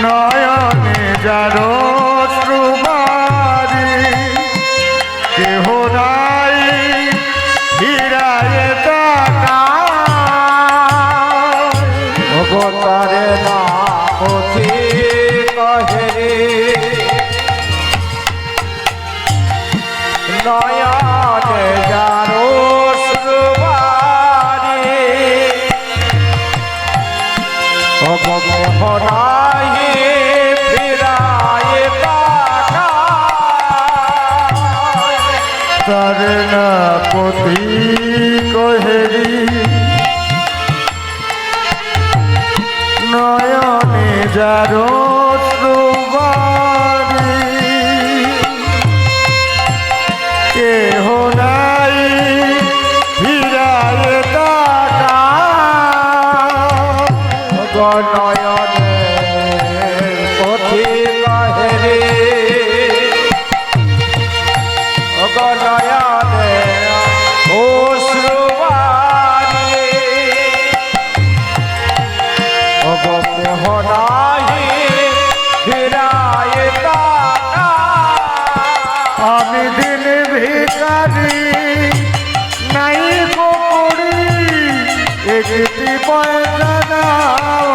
নয়নে যার শ্রুবারি কেহ নাই হীরায় টাকা
অবতারে না পথি কহেরে নয়নে যারো শ্রুবারি অগমহরায়ে ফিরায়ে তাকা
তার না পথি কহেরি নয়নে যার শ্রুবারি কেহ নাই হীরায় টাকা
গনয়নে পথি কহেরে গনয়নে অশ্রুবারি অগম্য নাহি ফিরায় তাকা
আমি দিন ভিখারি নাই করি একটি পয়সা দাও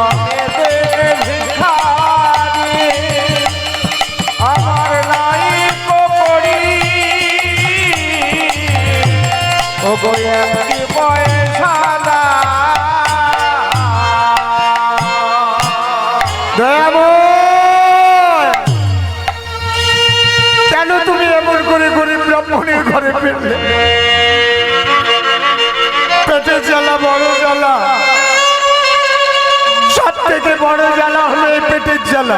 আমি ভিখারি আমার নাই করি ও গো একটি পয়সা না
দয়াময়, কেন তুমি এমন করে গরিব ব্রাহ্মণের ঘরে ফিরলে? পেটের জ্বালা বড় জ্বালা, সব থেকে বড় জ্বালা হলো এই পেটের জ্বালা।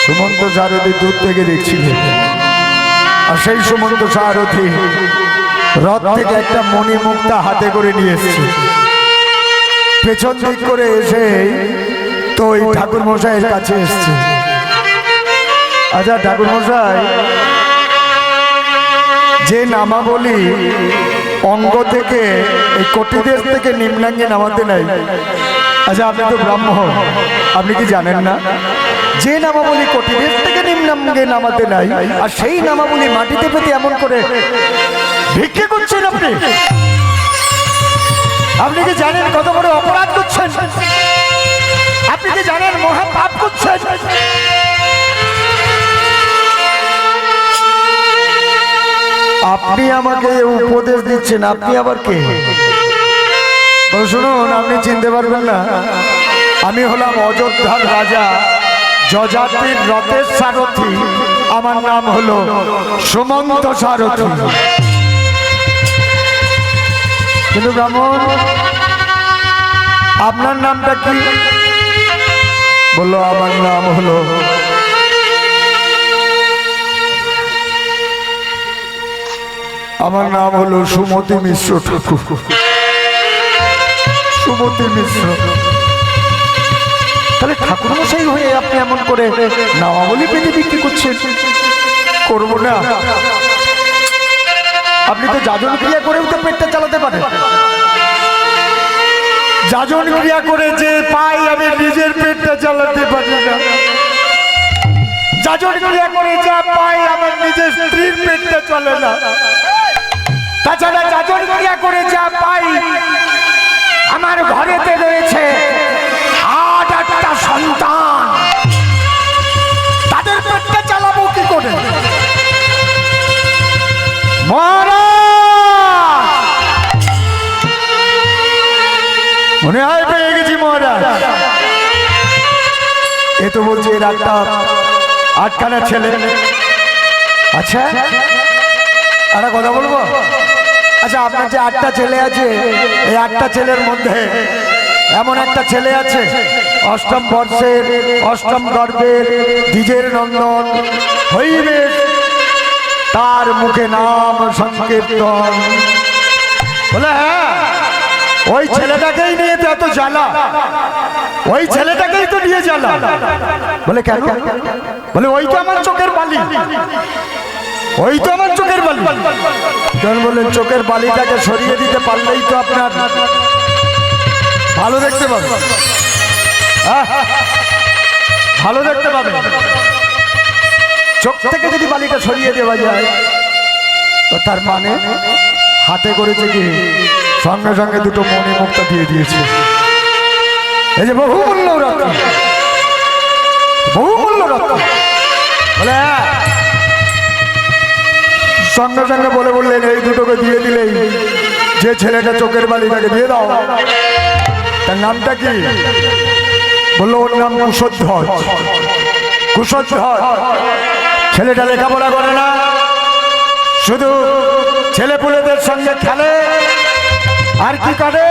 সুমন্ত সারথি দূর থেকে দেখছিলেন, আর সেই সুমন্ত সারথি রথ থেকে একটা মণিমুক্তা হাতে করে নিয়ে এসেছে। পেছন দিক করে এসে তো ওই ঠাকুর মশাইয়ের কাছে এসছে। আচ্ছা ঠাকুর মশাই, যে নামাবলী অঙ্গ থেকে এই কটিদেশ থেকে নিম্নাঙ্গে নামাতে নাই, আচ্ছা আপনি তো ব্রাহ্মণ, আপনি কি জানেন না যে নামাবলী কটিদেশ থেকে নিম্নাঙ্গে নামাতে নাই, আর সেই নামাবলী মাটিতে পেতে এমন করে ভিক্ষে করছেন আপনি? আপনি কি জানেন কত বড় অপরাধ করছেন? আপনি কি জানেন মহা পাপ করছেন? আপনি আমাকে উপদেশ দিচ্ছেন, আপনি আবার কে? শুনুন, আপনি চিনতে পারবেন না, আমি হলাম অযোধ্যার রাজা যযাতির রথের সারথি। আমার নাম হলো সুমন্ত সারথি। কিন্তু ব্রাহ্মণ, আপনার নামটা কি? বললো আমার নাম হলো সুমতি মিশ্র ঠাকুর। সুমতি মিশ্র। তাহলে ঠাকুর মশাই হয়ে আপনি এমন করে নামাবলী পেতে বিক্রি করছেন? করবো না। আপনি তো যাজন ক্রিয়া করেও তো পেটটা চালাতে পারেন। যাজন ক্রিয়া করে যে পাই আমি নিজের পেটটা চালাতে পারি না। যাজন ক্রিয়া করে যা পাই আমার নিজের স্ত্রীর পেটটা চলে না। তাছাড়া যাজন ক্রিয়া করে যা পাই আমার ঘরেতে রয়েছে 8টা সন্তান, তাদের পেটটা চালাবো কি করে? মহারাজ, মনে হয় পেয়ে গেছি মহারাজ। এ তো বলছে এর 8খানা ছেলে। আচ্ছা একটা কথা বলবো, আচ্ছা আপনার যে 8টা ছেলে আছে, এই 8টা ছেলের মধ্যে এমন একটা ছেলে আছে অষ্টম বর্ষের, অষ্টম গর্ভের, দ্বিজের নন্দন হইবে, তার মুখে নাম সংকীর্তন। বলে হ্যাঁ, ওই ছেলেটাকেই নিয়ে তো এত জ্বালা, ওই ছেলেটাকেই তো নিয়ে জ্বালা। বলে কেন? বলে ওই তো আমার চোখের বালি। ওই তো আমার চোখের বালি। জন বললেন চোখের বালিটাকে সরিয়ে দিতে পারলেই তো আপনার ভালো দেখতে পাবে, ভালো দেখতে পাবে।
চোখ থেকে যদি বালিটা সরিয়ে দেওয়া যায়
তো তার মানে হাতে করেছে কি সঙ্গে সঙ্গে দুটো মনে মুক্তা দিয়ে দিয়েছে। এই যে বহুমূল্য রত্ন, বহুমূল্য রত্ন বলে সঙ্গে সঙ্গে বললেন এই দুটোকে দিয়ে দিলেই যে ছেলেটা চোখের বালিটাকে দিয়ে দাও। তার নামটা কি? বললো ওর নাম কুশধ্বজ। কুশধ্বজ ছেলেটা লেখাপড়া করে না, শুধু ছেলে পুলেদের সঙ্গে খেলে আর কি করে।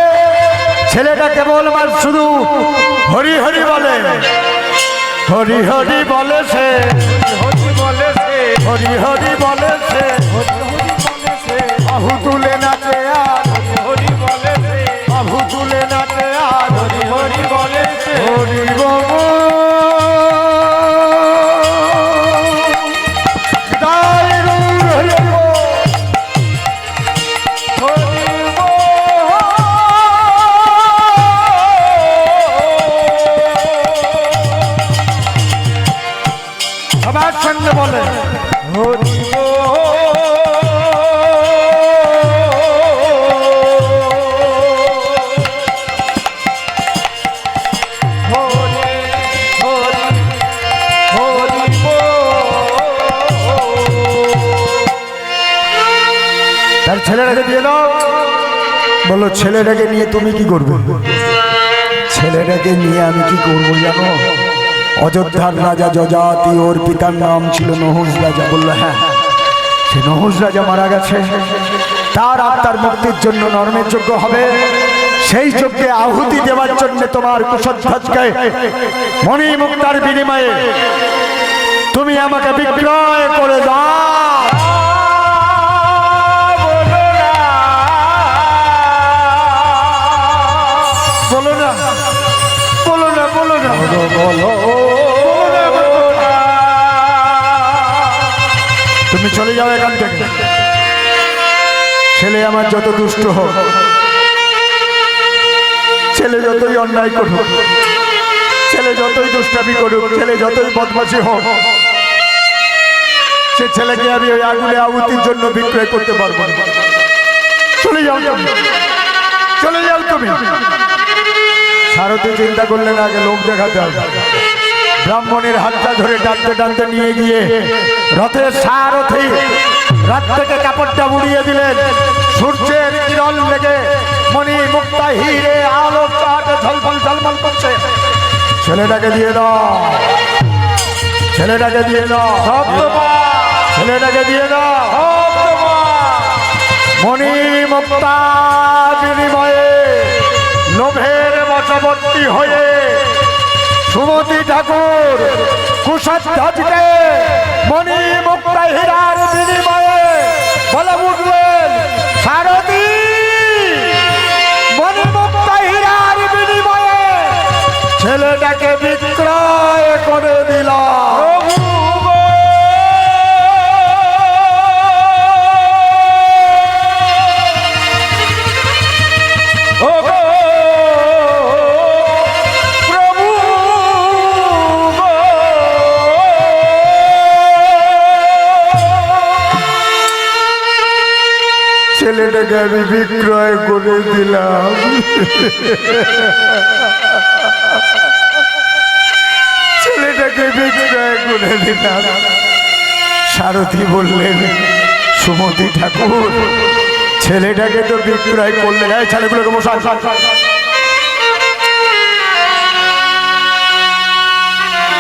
ছেলেটা কেবল শুধু হরি হরি বলে, হরি হরি বলে সে,
হরি বলে সে,
হরি হরি বলে সে, বাহু তুলে নাচে আর,
হরি বলে সে,
বাহু তুলে নাচে আর,
হরি হরি বলে সে,
হরি বাবু হৃদয় রূপ হরি বল।
হরি
সবার সঙ্গে বলে
হরি
তার ছেলেটাকে দিয়ে দাও। বললো ছেলেটাকে নিয়ে তুমি কি করবে? ছেলেটাকে নিয়ে আমি কি করবো জানো? অযোধ্যার রাজা যজাতি, ওর পিতার নাম ছিল নহুষ রাজা। বললো হ্যাঁ, সে নহুষ রাজা মারা গেছে, তার আত্মার মুক্তির জন্য নরমের যজ্ঞ হবে। সেই যজ্ঞে আহুতি দেওয়ার জন্য তোমার কুশধ্বজকে মণিমুক্তার বিনিময়ে তুমি আমাকে বিক্রয় করে দাও। বলো না, বলো না, বলো না, বলো, তুমি চলে যাও এখান থেকে। ছেলে আমার যত দুষ্ট হোক, ছেলে যতই অন্যায় করুক, ছেলে যতই দুষ্টামি করুক, ছেলে যতই বদমাশি হোক, সে ছেলেকে আমি ওই আগুনে আহুতির জন্য বিক্রয় করতে পারবো না। চলে যাও তুমি, চলে যাও তুমি। সারথি চিন্তা করলেন আগে লোক দেখাতে হবে। ব্রাহ্মণের হাতটা ধরে টানতে টানতে নিয়ে গিয়ে রথের সারথি রথ থেকে কাপড়টা উড়িয়ে দিলেন। সূর্যের কিরণ লেগে মণি মুক্তা হিরে আলো চাটে ঝলমল ঝলমল করছে। ছেলেটাকে দিয়ে দাও, ছেলেটাকে দিয়ে দাও, ছেলেটাকে দিয়ে দাও। মণি মুক্তা বিনিময়ে লোভের বশবর্তী হয়ে সুমতি ঠাকুর কুশধ্বজকে মণি মুক্তা হীরার বিনিময়ে বলে উঠলেন, সারথি মণি মুক্তা হীরার বিনিময়ে ছেলেটাকে বিক্রয় করে দিলাম। ছেলেটাকে আমি বিক্রয় করে দিলাম। ছেলেটাকে বিক্রয় করে দিলাম। সারথি বললেন, সুমতি ঠাকুর ছেলেটাকে তো বিক্রয় করলেন, এই ছেলেগুলোকে বসান।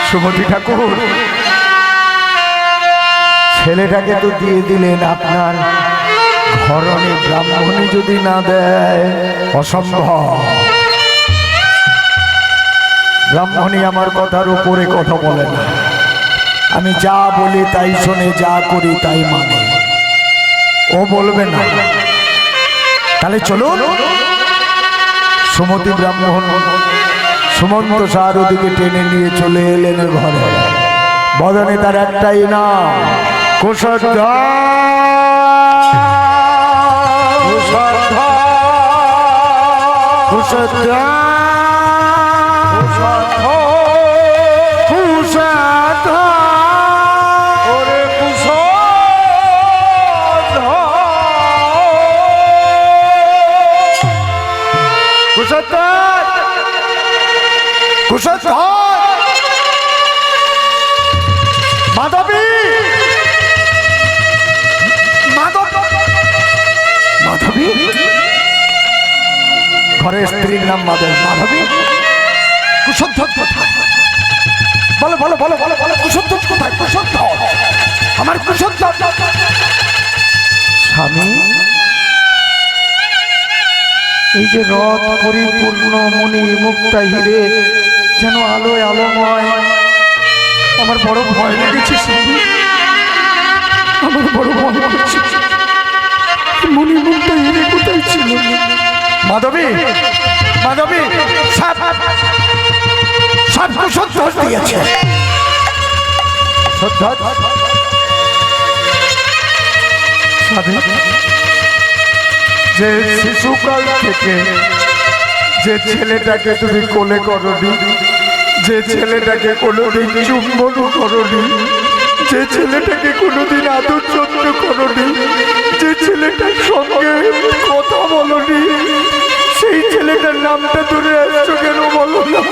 সুমতি ঠাকুর ছেলেটাকে তো দিয়ে দিলেন, আপনার ঘরণে ব্রাহ্মণী যদি না দেয় অসম্ভব। ব্রাহ্মণী আমার কথার উপরে কথা বলে না, আমি যা বলি তাই শোনে, যা করি তাই মানে। ও বলবে না, তাহলে চলুন। সুমতি ব্রাহ্মণ সুমন্ত সারথীকে টেনে নিয়ে চলে এলেন ঘরে। বদনে তার একটাই নাম
ওরে
মাধবী মাধবী ঘরের স্ত্রীর নাম মাধবী। কুশধ্বজ কোথায়? বলো বলো বলো বলো বলো, কুশধ্বজ কোথায়? কুশধ্বজ, আমার কুশধ্বজ। স্বামী, এই যে রথ পরিপূর্ণ মণি মুক্তা হিরে যেন আলোয় আলোময়, আমার বড় ভয় লেগেছে স্বামী, আমার বড় ভয় করছে। মণি মুক্তা হিরে কোথায় ছিল? মাধবী, মাধবী, সাপ সাপ কুশধ্বজ দিয়েছে। যে শিশুকাল থেকে যে ছেলেটাকে তুমি কোলে করনি, যে ছেলেটাকে কোনোদিন চুম্বন করনি, যে ছেলেটাকে কোনোদিন আদর যত্ন করনি, যে ছেলেটার সঙ্গে কথা বলনি, সেই ছেলেটার নামটা ধরে আসছো কেন বলো না?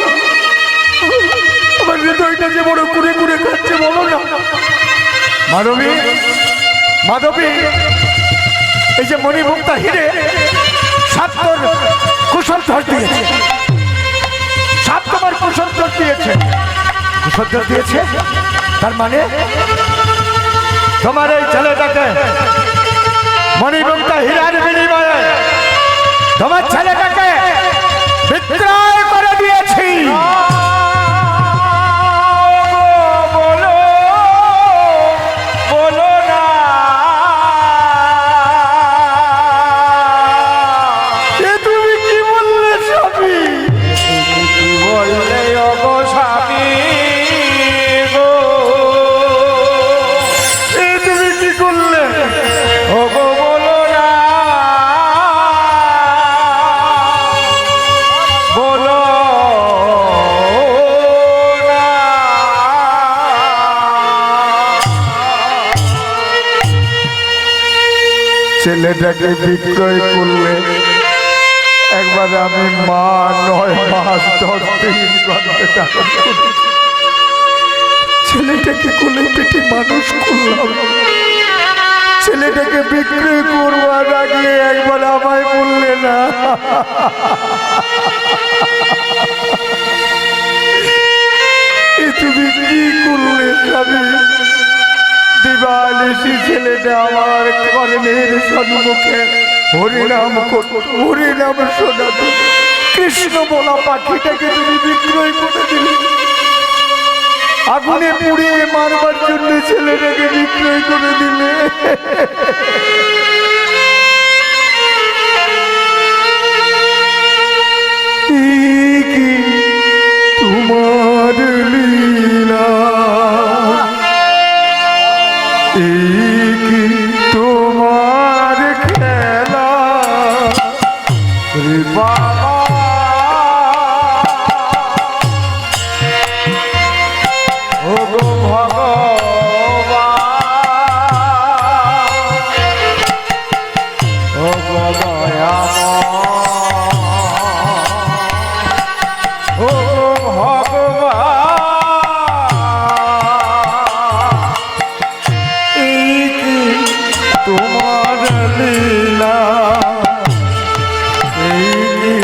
আমার হৃদয়টা যে বড় কুড়ে কুড়ে খাচ্ছে, বলো না। মাধবী, মাধবী, এই যে মণিমুক্তা হিরে সাপ তোর কুশধ্বজ দিয়েছে, সাপ তোমার কুশধ্বজ দিয়েছে, কুশধ্বজ দিয়েছে। তার মানে তোমার এই ছেলেটাকে মণিমুক্তা হীরার বিনিময়ে তোমার ছেলেটাকে বিক্রয় করে দিয়েছি। ছেলেটাকে বিক্রয় করলে একবার আমি মা 9 মাস 10 দিন ছেলেটাকে কোলে পেটে মানুষ করলাম। ছেলেটাকে বিক্রয় করবার আগে একবার আমায় বললে না? তুমি কি করলে স্বামী? দিবালিশি ছেলেটা আমার কর্ণের সম্মুখে হরিনাম হরিনাম শোনাত, কৃষ্ণ বলা পাখিটাকে তুমি বিক্রয় করে দিলে। আগুনে পুড়িয়ে মারবার জন্য ছেলেটাকে বিক্রয় করে দিলে। কি তোমার লীলা, কি তোমার খেলা রে বাবা। ও গো ভগবান, ও গো দয়াময়, ও ভগবান, তোমার লীলা, এই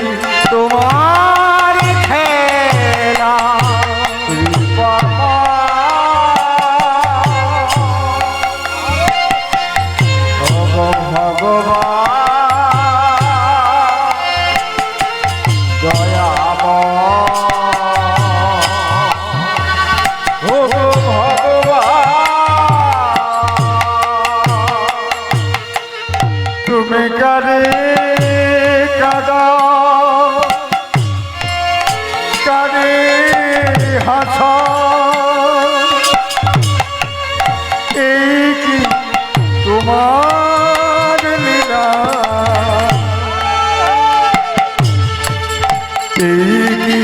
এই কি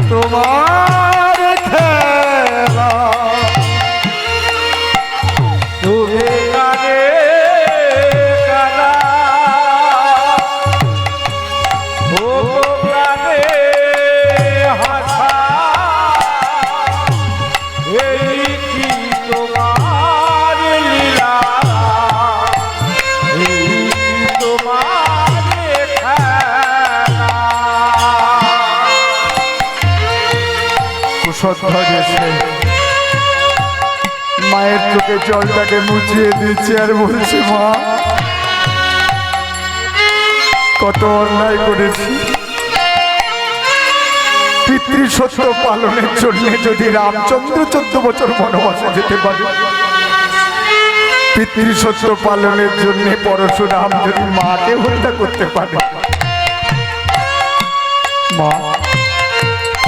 তোমার খেলা?
তুমি গানে গানা ও প্রাণে হাসা এই কি তোমার লীলা এই কি তোমার খেলা
কুশধ্বজ এসে মায়ের চোখে জলটাকে মুছিয়ে দিচ্ছে আর বলছে, মা কত অন্যায় করেছি। পিতৃসত্য পালনের জন্য যদি রামচন্দ্র 14 বছর বনবাসে যেতে পারে, পিতৃসত্য পালনের জন্য পরশুরাম যদি মাকে হত্যা করতে পারে, মা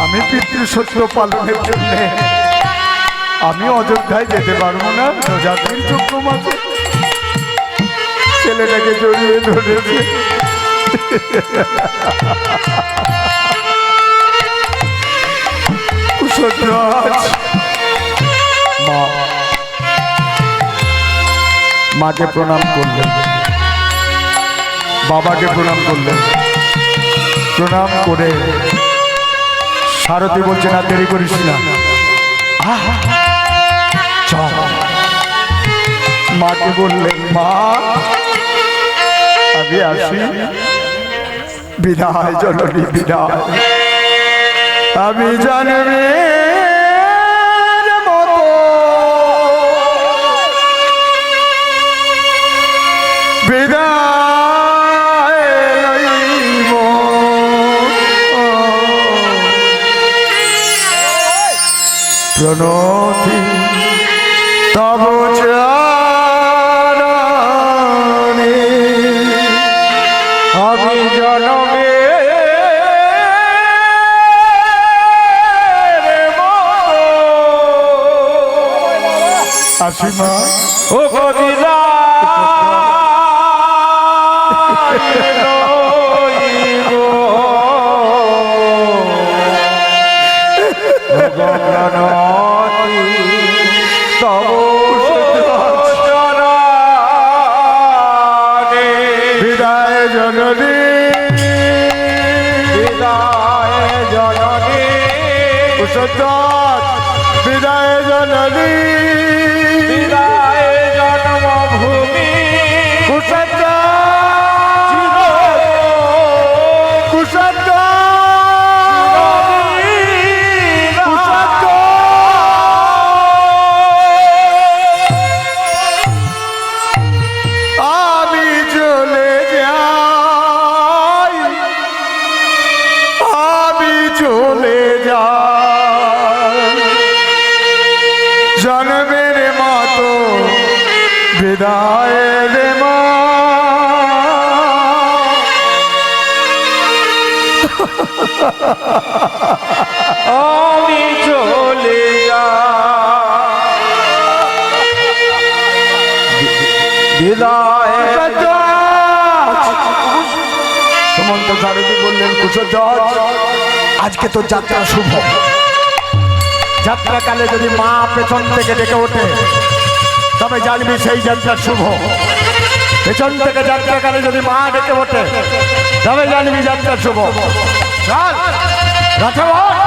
আমি পিতৃসত্য পালনের জন্য আমি অযোধ্যায় যেতে পারবো না? প্রজাতির যোগ্য মাঝে ছেলেটাকে জড়িয়ে ধরেছে। কুশধ্বজ মা মাকে প্রণাম করলেন, বাবাকে প্রণাম করলেন। প্রণাম করে সারথি বলছে, না দেরি করিস না, চল। মাকে বললেন, মা আমি আসি, বিদায় জননী বিদায়। আমি জানবে মতো বিদায় লইব, প্রণতি তব চরণে।
আমি জনমে
আসিমা
ও কবিরা
বিদায় জননী
বিদায় জননী
কুশধ্বজ বিদায় জননী
বিদায় জন্মভূমি
কুশধ্বজ কুশধ্বজ আমি চলে যাই, আমি চলে যাই, জন্মের মতো বিদায় রে মা।
আমি চলে বিদায়
সুমন্ত সারথি বললেন, কুশধ্বজ আজকে তো যাত্রা শুভ। যাত্রাকালে যদি মা পেছন থেকে ডেকে ওঠে তবে জানবি সেই যাত্রা শুভ। পেছন থেকে যাত্রাকালে যদি মা ডেকে ওঠে তবে জানবি যাত্রা শুভ। চল রথে ওঠ,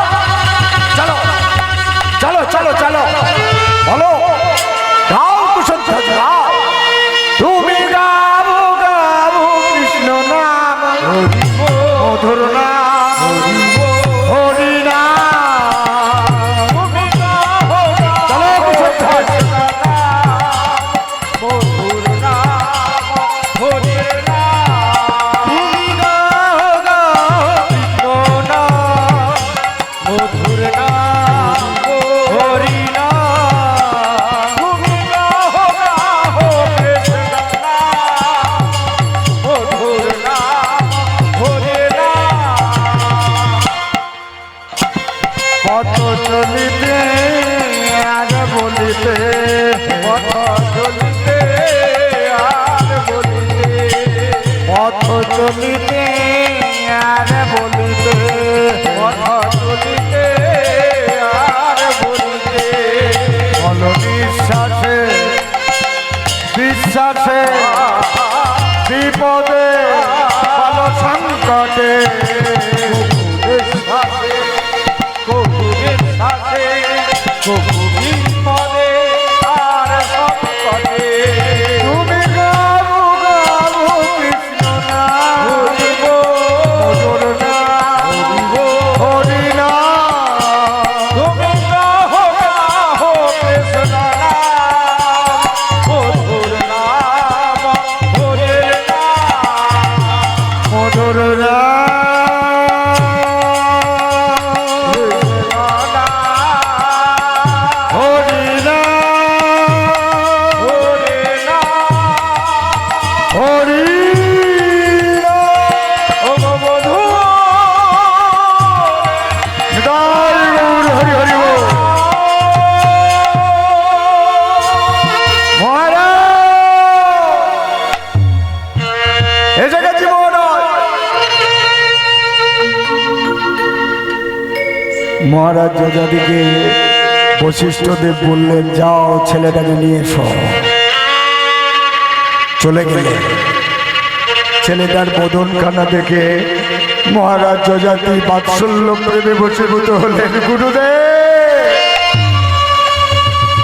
চলো চলো চলো চলো, বলো গাও কুশধ্বজ গাও। তুমি গাবো গাবো কৃষ্ণ নাম, মধুর নাম, হরি নাম। চলো কুশধ্বজ
মধুর নাম হরি নাম
তুমি গাও গাও
কৃষ্ণ নাম মধুর নাম হরি নাম তুমি গাও গাও কৃষ্ণ নাম মধুর নাম হরি নাম।
পথ চলিতে আর বলিতে,
পথ চলিতে আর বলিতে
পথ চলিতে আর বলিতে,
গোবিন পদে আর সম্পদে
তুমি গাবো গাবো কৃষ্ণ নাম
হরি বল
মধুর নাম
হরি বল
হরি নাম
তুমি গাহো গাহো কৃষ্ণ নাম মধুর নাম হরির নাম
মধুর নাম হরি নাম
হরির নাম
হরি
ও বধূ
জয় গৌর হরি হরি বল। মহারাজ এসে গেছি মহারাজ। মহারাজ যজাদিকে বশিষ্ঠ দেব বললেন যাও ছেলেটাকে নিয়ে এসো। চলে গেলেন। ছেলেটার বদনখানা দেখে মহারাজ যজাতি বাৎসল্য প্রেমে বশীভূত হলেন। গুরুদেব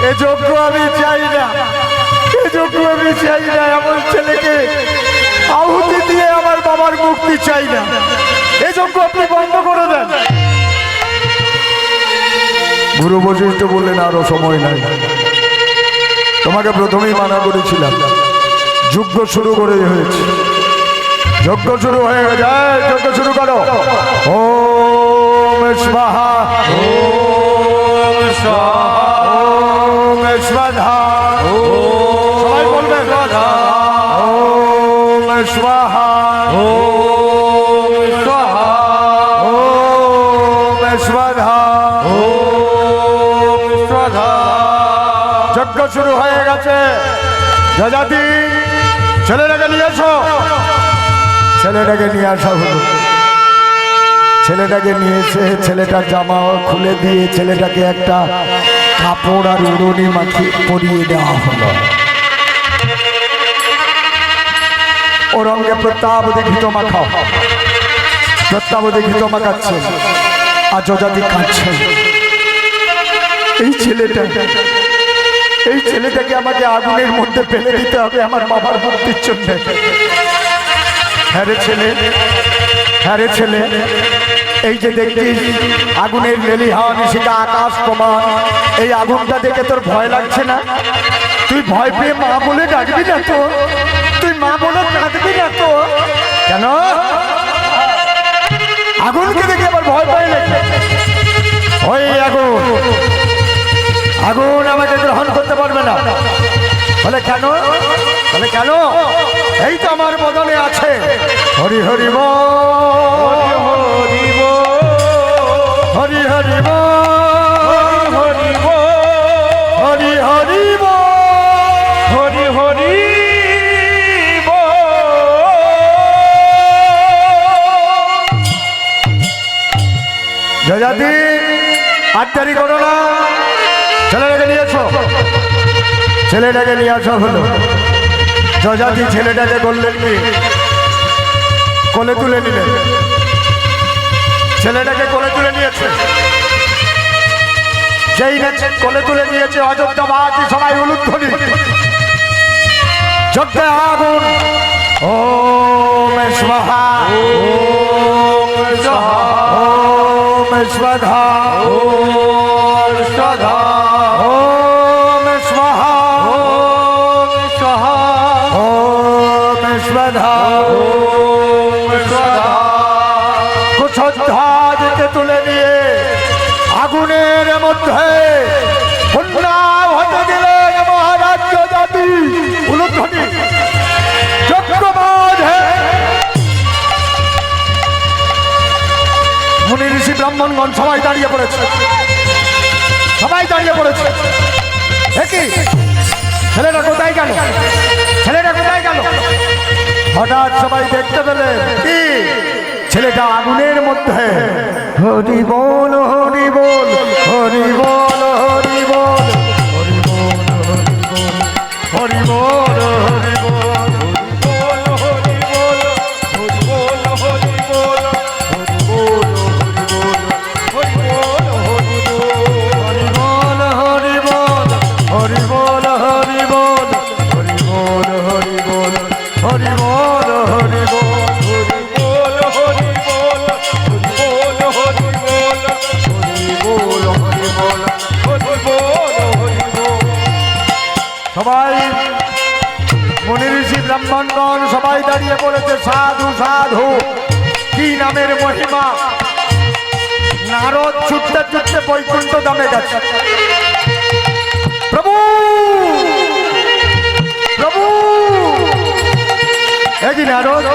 এ যোগ্য আমি চাই না, এ যোগ্য আমি চাই না। এমন ছেলেকে আহুতি দিয়ে আমার বাবার মুক্তি চাই না। এ যোগ্য আপনি বন্ধ করে দেন। গুরু বশিষ্ঠ বললেন আরো সময় নাই, তোমাকে প্রথমেই মানা করেছিলাম। যজ্ঞ শুরু করে হয়েছে, যজ্ঞ শুরু হয়ে গেছে। যজ্ঞ শুরু করো। ওম স্বাহা
ওম স্বাহা
ওম স্বাহা সবাই বলবেন ওম স্বাহা
ওম স্বাহা
ওম স্বাহা।
ওম স্বাহা
যজ্ঞ শুরু হয়ে গেছে। যজাতি ছেলেটাকে নিয়ে এসো। ছেলেটাকে নিয়ে আসা হলো। ছেলেটাকে নিয়ে এসে ছেলেটার জামা খুলে দিয়ে ছেলেটাকে একটা কাপড় আর উড়নি মাখিয়ে পরিয়ে দেওয়া হলো। ওর অঙ্গে প্রত্যাবধি ঘৃত মাখাও। প্রত্যাবধি ঘৃত মাখাচ্ছে আর যজাতি কাঁদছে। এই ছেলেটাকে আমাকে আগুনের মধ্যে ফেলে দিতে হবে আমার বাবার মুক্তির জন্য। হ্যাঁ রে ছেলে, হ্যাঁ রে ছেলে, এই যে দেখছিস আগুনের লেলিহান সেটা আকাশ প্রমাণ। এই আগুনটা দেখে তোর ভয় লাগছে না? তুই ভয় পেয়ে মা বলে ডাকবি না তো? তুই মা বলে কাঁদবি না তো? কেন? আগুনকে দেখে আবার ভয় পাই নাকি? ওই আগুন, আগুন আমাকে গ্রহণ করতে পারবে না। বলে কেন? বলে কেন? এই তো আমার বদলে আছে। হরি হরি বল,
হরি বল
হরি হরি বল,
হরি বল
হরি হরি বল।
হরি হরি বল
যজাতি আর দেরি করো না, ছেলেটাকে নিয়ে এসো। ছেলেটাকে নিয়ে আসা হলো। যজাতি ছেলেটাকে বললেন কি কোলে তুলে নিলেন। ছেলেটাকে কোলে তুলে নিয়েছে। যেই না কোলে তুলে নিয়েছে অযোধ্যাবাসী সবাই উলুধ্বনি। যজ্ঞে আগুন। ওম স্বাহা
ওম স্বাহা
ওম স্বাহা
ওম স্বাহা
ওম স্বাহা
ওম স্বাহা
ওম স্বাহা
ওম স্বাহা
কুশধ্বজকে তুলে নিয়ে আগুনের মধ্যে পুণ্যাহ হতে দিলেন মহারাজ যজাতি। উলুধ্বনি যজ্ঞ মাঝে মুনি ঋষি ব্রাহ্মণগণ সবাই দাঁড়িয়ে পড়েছে, সবাই দাঁড়িয়ে পড়েছে। একই ছেলেটা কোথায় গেল? ছেলেটা কোথায় গেল? হঠাৎ সবাই দেখতে পেলেন কি ছেলেটা আগুনের মধ্যে। হরি বল হরি বল হরি বল হরি বল হরি বল হরি বল হরি বল হরি বল
হরি বল হরি বল হরি বল হরি বল হরি বল
সাধু সাধু কি নামের মহিমা। নারদ ছুটতে ছুটতে বৈকুণ্ঠ ধামে গেছে। প্রভু প্রভু, এই কি নারদ,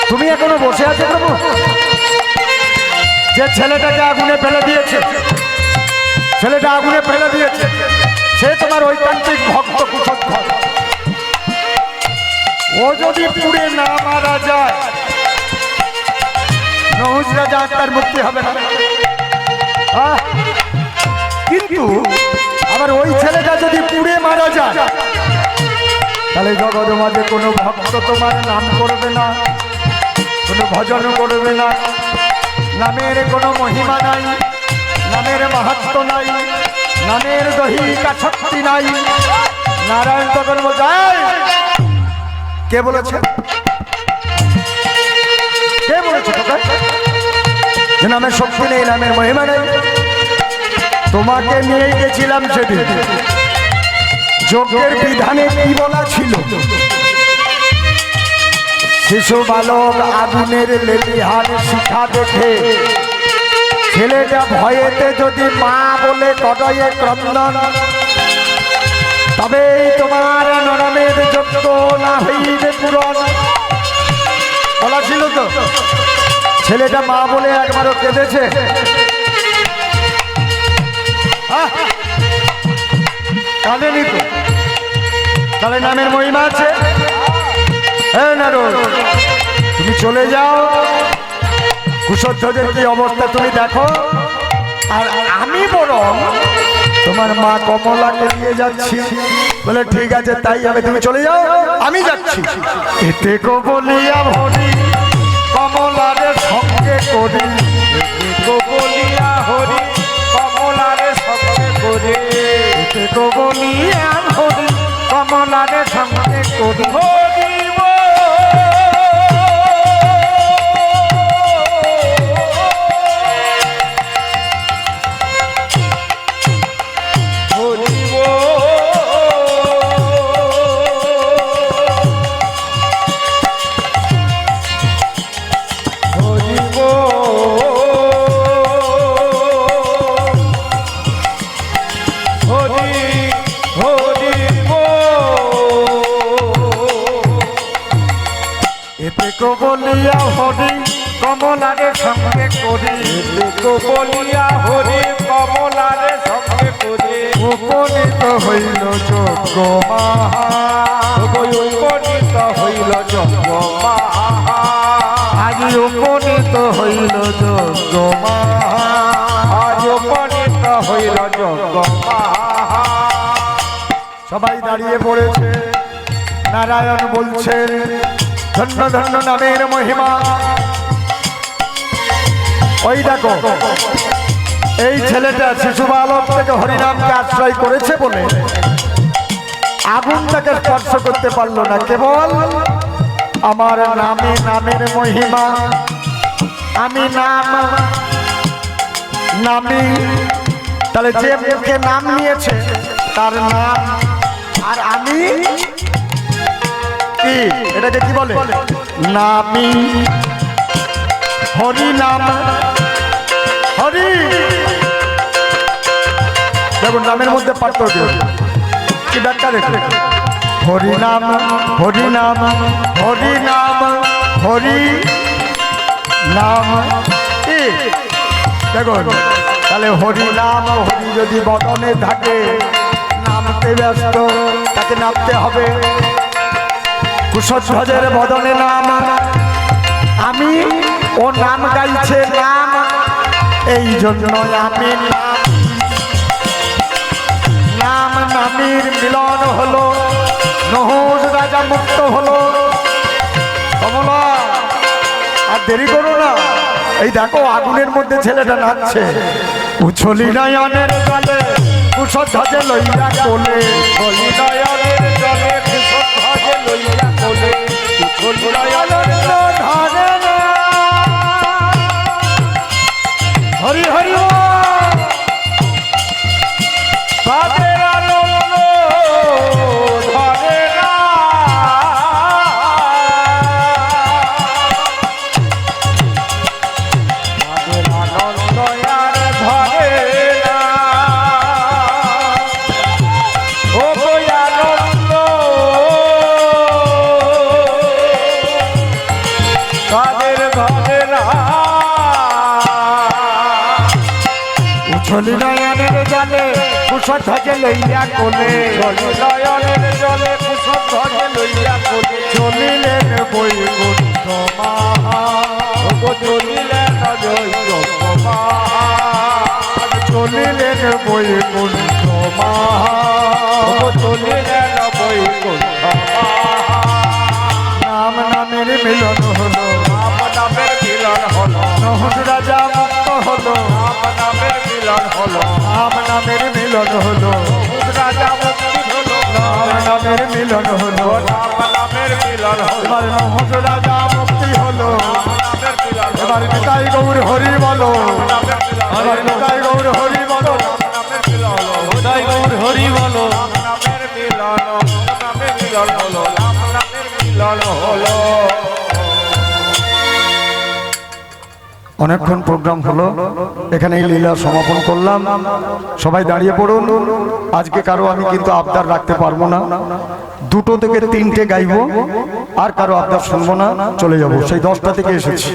তুমি এখনো বসে আছো প্রভু? যে ছেলেটাকে আগুনে ফেলে দিয়েছে, ছেলেটা আগুনে ফেলে দিয়েছে, সে তোমার ঐকান্তিক ভক্ত কুশধ্বজ। ও যদি পুড়ে না মারা যায়, নহুষ রাজা তার মুক্তি হবে না। কিন্তু আবার ওই ছেলেটা যদি পুড়ে মারা যায়, তাহলে জগৎ মাঝে কোনো ভক্ত তোমার নাম করবে না, কোনো ভজন করবে না। নামের কোনো মহিমা নাই, নামের মাহাত্ম্য নাই, নামের দৈহিক শক্তি নাই। নারায়ণ তখন বলছে, কে বলেছে, কে বলেছে তোকে যে নামের শক্তি নেই, নামের মহিমা নেই? তোমাকে নিয়ে গেছিলাম সেদিন, যজ্ঞের বিধানে কি বলা ছিল? শিশু বালক আগুনের লেলিহান শিখা দেখে ছেলেটা ভয়েতে যদি মা বলে কটয়ে ক্রন্দন, তবে তোমার নরমের যজ্ঞ না হইবে পূরণ বলা ছিল তো। ছেলেটা মা বলে একবারও কেঁদেছে? কাঁদেনি তো। তাহলে নামের মহিমা আছে। তুমি চলে যাও, কুশধ্বজের কি অবস্থা তুমি দেখো, আর আমি বরং তোমার মা কমলাকে নিয়ে যাচ্ছি। বলে ঠিক আছে, তাই হবে, তুমি চলে যাও, আমি যাচ্ছি। এতে কো বলিয়া হরি কমলারে সঙ্গে করি,
কো বলিয়া হরি কমলারে সঙ্গে করে,
এতে কো বলিয়া হরি কমলারে সঙ্গে করি।
হরিব হরিব হরিব হরি হরিব।
এতে কো বলিয়া হরি কমলারে সঙ্গে করি,
কো বলিয়া হরি কমলারে সঙ্গে করে,
উপনীত হইল যজ্ঞ মহা।
উপনীত হইল যজ্ঞ মহা,
আজ উপনীত হইল যজ্ঞ মহা।
আজ উপনীত হইল যজ্ঞ মহা।
সবাই দাঁড়িয়ে পড়েছে। নারায়ণ বলছেন, ধন্য ধন্য নামের মহিমা। ওই দেখো, এই ছেলেটা শিশু বালক থেকে হরিনামকে আশ্রয় করেছে বলে আগুন তাকে স্পর্শ করতে পারলো না। কেবল আমার নামে নামের মহিমা, আমি নাম নামি। তাহলে যে মুখে নাম নিয়েছে তার নাম, আর আমি কি, এটাকে কি বলে? নামি। হরি নাম, হরি। দেখুন নামের মধ্যে পার্থক্য কি, ব্যাখ্যা দেখুন। হরি নাম, হরি নাম, হরি নাম, হরি নাম। কি দেখুন, তাহলে হরি নাম, হরি যদি বদনে থাকে, নামতে ব্যস্ত, তাকে নামতে হবে। কুশধ্বজের বদনে নাম, আমি, ও নাম গাইছে নাম, এই জন্য আমি নাম। নাম নামের মিলন হলো, নহুষ রাজা মুক্ত হলো। কমলা আর দেরি করো না, এই দেখো আগুনের মধ্যে ছেলেটা নাচছে। উছলি নয়নের জলে কুশধ্বজে লইয়া কোলে,
হরি নয়নের জলে কুশধ্বজে লইয়া কোলে, হরি নয়নের
ধরে না। হরি হরি
তাদের আনন্দ ধরে না।
চলি নয়নের জলে কুশল ধ্বজে লইয়া কোলে
নয়নের জলে কুসুম ধ্বজে লইয়া কোলে
চলিলেন বৈকুণ্ঠ মহা
চলিলেন জয়গোপা
চলিলেন বৈকুণ্ঠ মহা
চলিলেন বৈকুণ্ঠ
নাম নামের মিলন হলো
রাম নামের মিলন হলো
নহর রাজা মুক্ত হলো
রাম নামের মিলন হলো
নাম নামের মিলন হলো
রাজা মুক্তি হলো
নাম নামের মিলন হলো
রাম নামের মিলন হলো
এবার নহর রাজা মুক্তি হলো
নামের মিলন হলো
এবার নিতাই গৌর হরি বলো
নামের মিলন
এবার নিতাই গৌর হরি বলো
নামের মিলন হলো
নিতাই গৌর হরি বলো
নামের মিলন নামের মিলন হলো রাম নামের মিলন হলো
অনেকক্ষণ প্রোগ্রাম হলো, এখানে এই লীলা সমাপন করলাম। সবাই দাঁড়িয়ে পড়ুন। আজকে কারো আমি কিন্তু আবদার রাখতে পারবো না, 2টো থেকে 3টে গাইবো, আর কারো আবদার শুনবো না, চলে যাব। সেই 10টা থেকে এসেছি,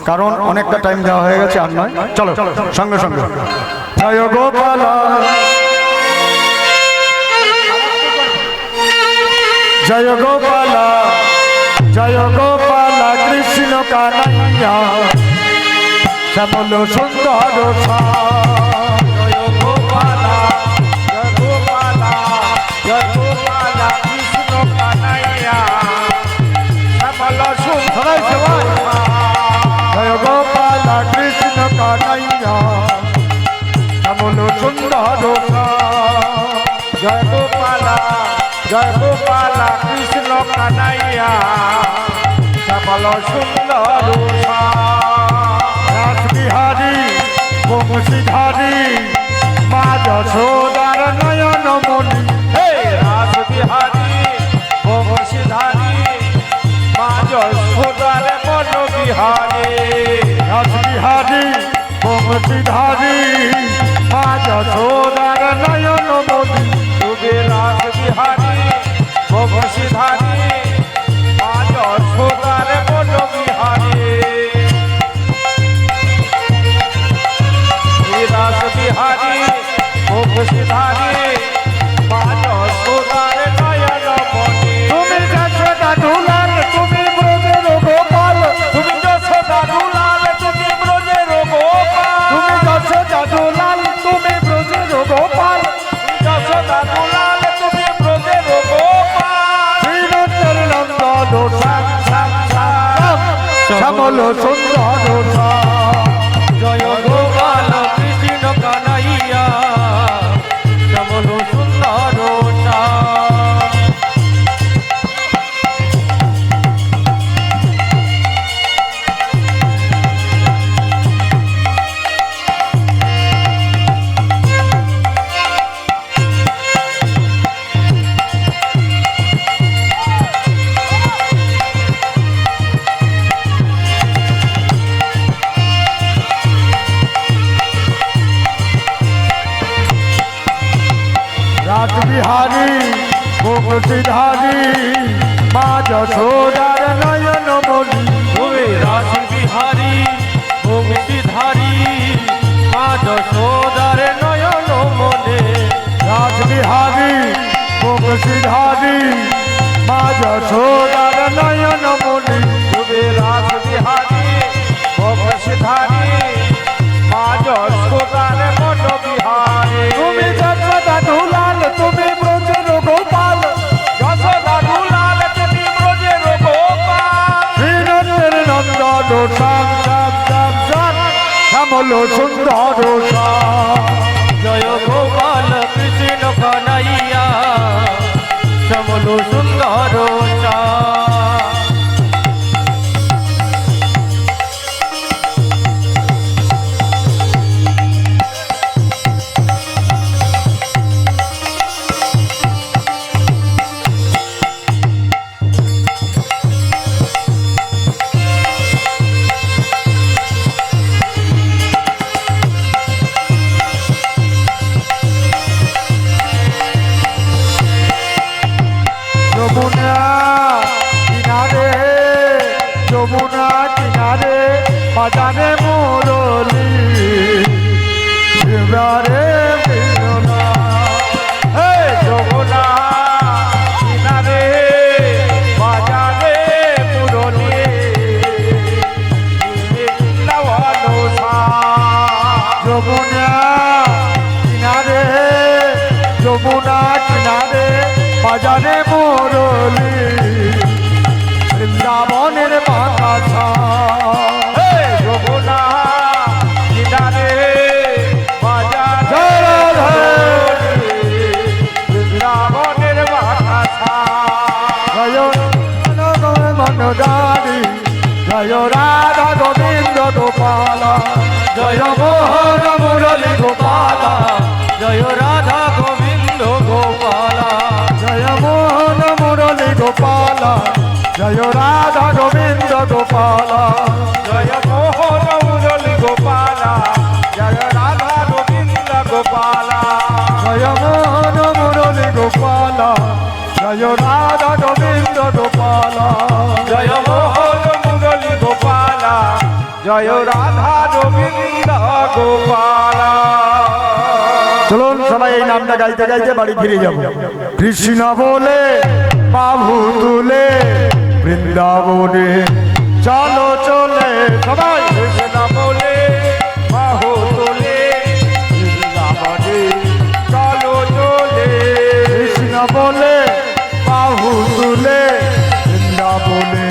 কারণ অনেকটা টাইম দেওয়া হয়ে গেছে, আর নয়। চলো সঙ্গে সঙ্গে
জয় গোপাল জয় গোপাল জয় গোপাল কৃষ্ণ কানাইয়া শ্যামল সুন্দর
জয় গোপালা জয় গোপালা জয় গোপালা কৃষ্ণ কানাইয়া শ্যামল সুন্দর
জয় গোপাল কৃষ্ণ কানাইয়া শ্যামল সুন্দর
জয় গোপালা জয় গোপালা কৃষ্ণ কানাইয়া শ্যামল সুন্দর
রাস বিহারী বংশীধারী মা যশোদার নয়ন মণি
হে রাস বিহারী বংশীধারী মা যশোদার মন বিহারী
রাস বিহারী বংশীধারী মা যশোদার নয়ন মণি
তুমি রাস বিহারী বংশীধারী মা যশোদার মন বিহারী রাস বিহারী বংশীধারী মা যশোদার নয়ন মণি
তুমি যশোদা দুলাল তুমি ব্রজের গোপাল
তুমি যশোদা দুলাল তুমি ব্রজের গোপাল
তুমি যশোদা দুলাল তুমি ব্রজের গোপাল
যশোদা দুলাল তুমি ব্রজের গোপাল
শ্রীনন্দের নন্দন শ্যামল সুন্দর
জয় গোপাল কৃষ্ণ কানাইয়া শ্যামল সুন্দর
রাত বিহারী বংশীধারী মা যশোদার নয়ন মণি
তুমি রাস বিহারী বংশীধারী মা যশোদার নয়ন মনে
রাত বিহারী বংশীধারী মা যশোদার নয়ন মণি
তুমি রাস বিহারী বংশীধারী মা যশোদার মন বিহারী
তুমি যশোদা দুলাল তুমি ব্রজের গোপাল
যশোদা দুলাল তুমি ব্রজের গোপাল
শ্রীনন্দের নন্দন শ্যামল সুন্দর
জয় গোপাল কৃষ্ণ কানাইয়া শ্যামল সুন্দর
যমুনা কিনারে যমুনা কিনারে বাজারে মুরলী বৃন্দাবনের বাতাসা
হে যমুনা কিনারে বাজার
জয় রাধে।
বৃন্দাবনের বাতাসা
জয় মনোদারি জয় রাধা গোবিন্দ গোপাল
জয় মোহন মুরলী গোপাল জয় রাধা গোবিন্দ গোপাল
জয় মোহন মুরলী গোপাল জয় রাধা গোবিন্দ গোপাল
জয় মোহন মুরলী গোপাল জয় রাধা গোবিন্দ গোপাল
জয় মোহন মুরলী গোপাল জয় রাধা গোবিন্দ গোপাল
জয় মোহন মুরলী গোপাল জয় রাধা গোবিন্দ গোপাল
চলুন সবাই এই নামটা গাইতে গাইতে বাড়ি ফিরে যাব কৃষ্ণ বলে বাবু তুলে বৃন্দাবনে চলো চলে সবাই
কৃষ্ণ বলে বাহু তোলে বৃন্দাবনে চলো চলে
কৃষ্ণ বলে বাহু তুলে বৃন্দাবনে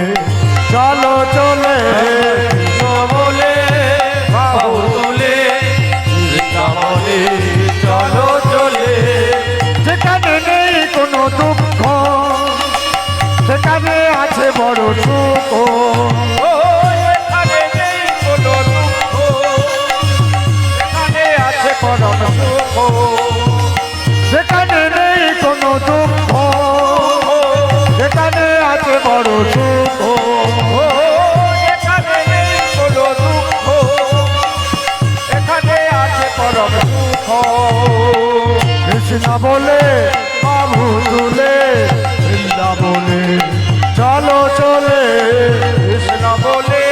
চলো চলে
কৃষ্ণ বলে বাহু তোলে বৃন্দাবনে চলো চলে
যেখানে নেই কোনো দুঃখ সেখানে আছে বড় সুখ
ও এখানে নেই কোনো দুঃখ এখানে আছে পরম সুখ
সেখানে নেই কোনো দুঃখ সেখানে আছে বড় সুখ
ও এখানে নেই কোনো দুঃখ এখানে আছে পরম সুখ
কৃষ্ণ বলে বাবু তুলে বৃন্দাবনে চলো চলে
কৃষ্ণ বলে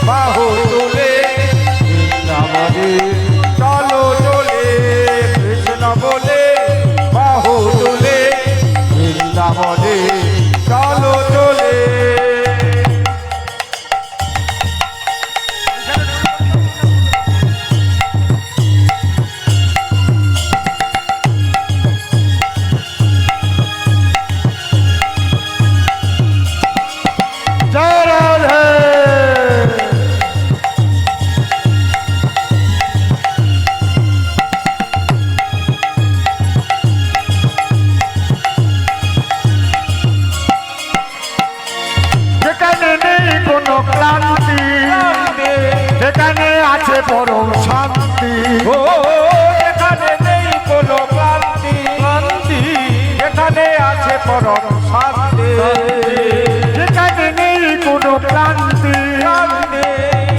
বাহু তুলে বৃন্দাবনে চলো চলে কৃষ্ণ বলে বাহু তুলে বৃন্দাবনে চলো চলে
জয় রাধে। যেখানে নেই কোনো ক্লান্তি সেখানে আছে পরম শান্তি
ও এখানে নেই কোনো ক্লান্তি ক্লান্তি এখানে আছে পরম শান্তি
যেখানে নেই কোনো ক্লান্তি
শান্তি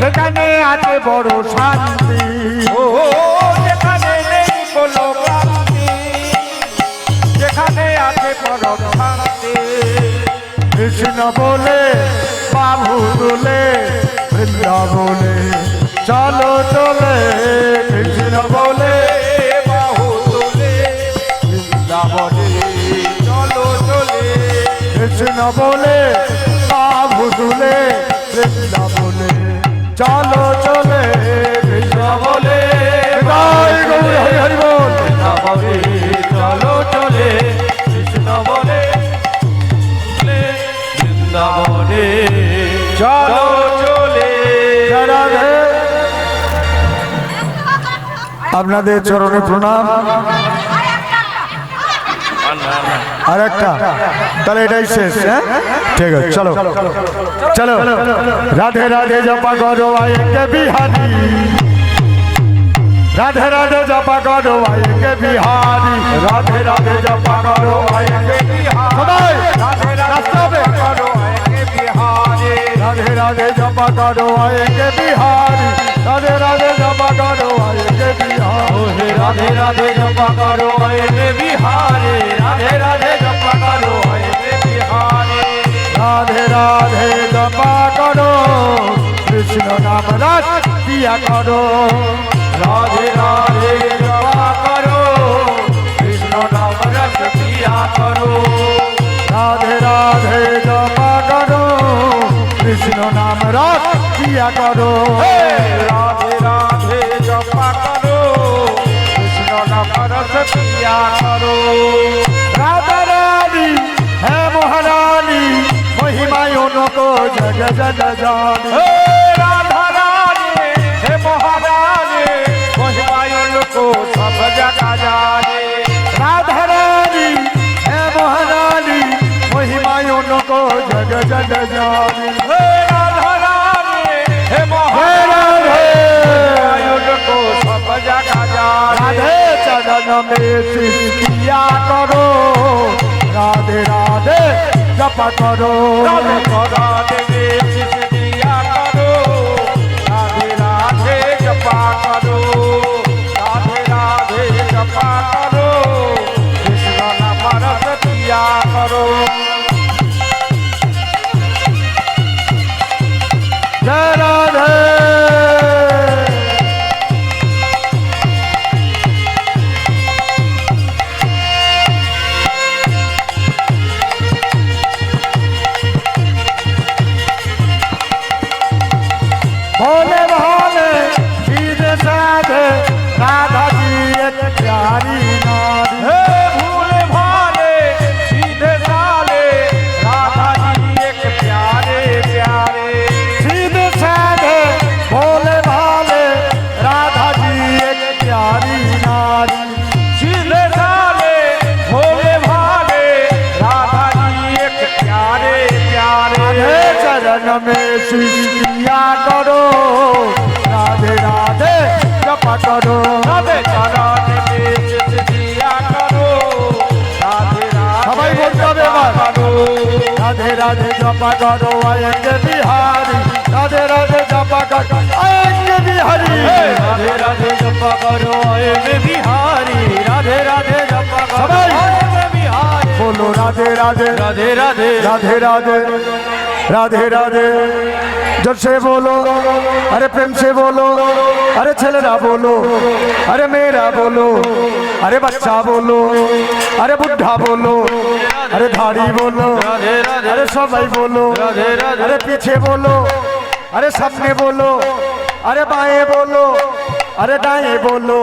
সেখানে আছে বড় শান্তি
ও যেখানে নেই কোনো ক্লান্তি যেখানে আছে পরম শান্তি
কৃষ্ণ বলে বাবু তুলে বৃন্দাবনে চলো চলে কৃষ্ণ বলে
বাহু তুলে বৃন্দাবনে চলো চলে
কৃষ্ণ বলে বাবু তুলে বৃন্দাবনে চলো চলে কৃষ্ণ
বলে
জয় গৌর হরি হরি বল
বৃন্দাবনে চলো চলে কৃষ্ণ বলে বৃন্দাবনে চলো চলে
জয় রাধে। আপনাদের চরণে প্রণাম আর একটা তাহলে এটাই শেষ হ্যাঁ ঠিক আছে চলো চলো রাধে রাধে জপা করো আয়েকে বিহারি রাধে রাধে জপা করো আয়েকে বিহারি রাধে রাধে জপা করো আয়েকে বিহারি
রাধে
রাস্তা হবে।
করো একে বিহারে
রাধে রাধে জপা করো আয়েকে বিহারি রাধে রাধে জপা করো আয়েকে বিহারি
রাধে রাধে জপা করো একে বিহারে রাধে রাধে জপা করো একে বিহারে
রাধে রাধে জপা করো কৃষ্ণ নাম রাত পিয়া করো
রাধে রাধে জপা করো কৃষ্ণ নাম রস পিয়া করো
রাধে রাধে জপা করো কৃষ্ণ নাম রাত পিয়া করো
রাধে রাধে জপা করো কৃষ্ণ নাম রস পিয়া করো
রাধা রানী হ্যাঁ মহারানী महिमाय उनको जग जग जाने
हे राधा रानी हे महारानी महिमा उनको सब जगह जाने
राधा रानी है महारानी महिमाय उनको जग जग जाने
हे राधा रानी हे
हे
महारानी
राधे
उनको सब जगह जाने
राधे चरण में शीश किया करो राधे राधे जप करो
राधे राधे में दिया करो राधे राधे जपा करो राधे राधे जपा करो कृष्ण नाम रस पिया करो
जय राधे भोले भाले सीधे साधे राधा जी एक प्यारी नारी
हे भूले भाले सीधे साले राधा जी एक प्यारे प्यारे
सीधे साधे भोले भाले राधा जी एक प्यारी नारी
सीधे साले भोले भाले राधा जी एक प्यारे प्यारे
राधे चरण में शीश किया करो राधे राधे जप करो
राधे चरण में चित दिया करो राधे
सबाई
राधे
बोलते হবে
जपा
এবার।
करो
राधे राधे जपा करो आएंगे बिहारी राधे राधे जपा करो आएंगे बिहारी
राधे राधे जपा करो हे बिहारी राधे राधे जपा करो
सबाई।
हे बिहारी
बोलो राधे राधे
राधे राधे
राधे राधे राधे राधे जब से बोलो अरे प्रेम से बोलो अरे छलरा बोलो अरे मेरा बोलो अरे बच्चा बोलो अरे बुढ़ा बोलो अरे धाड़ी बोलो
राधे राधे
अरे सबाई बोलो
राधे राधे
अरे पीछे बोलो अरे सामने बोलो अरे बाएं बोलो अरे दाएं बोलो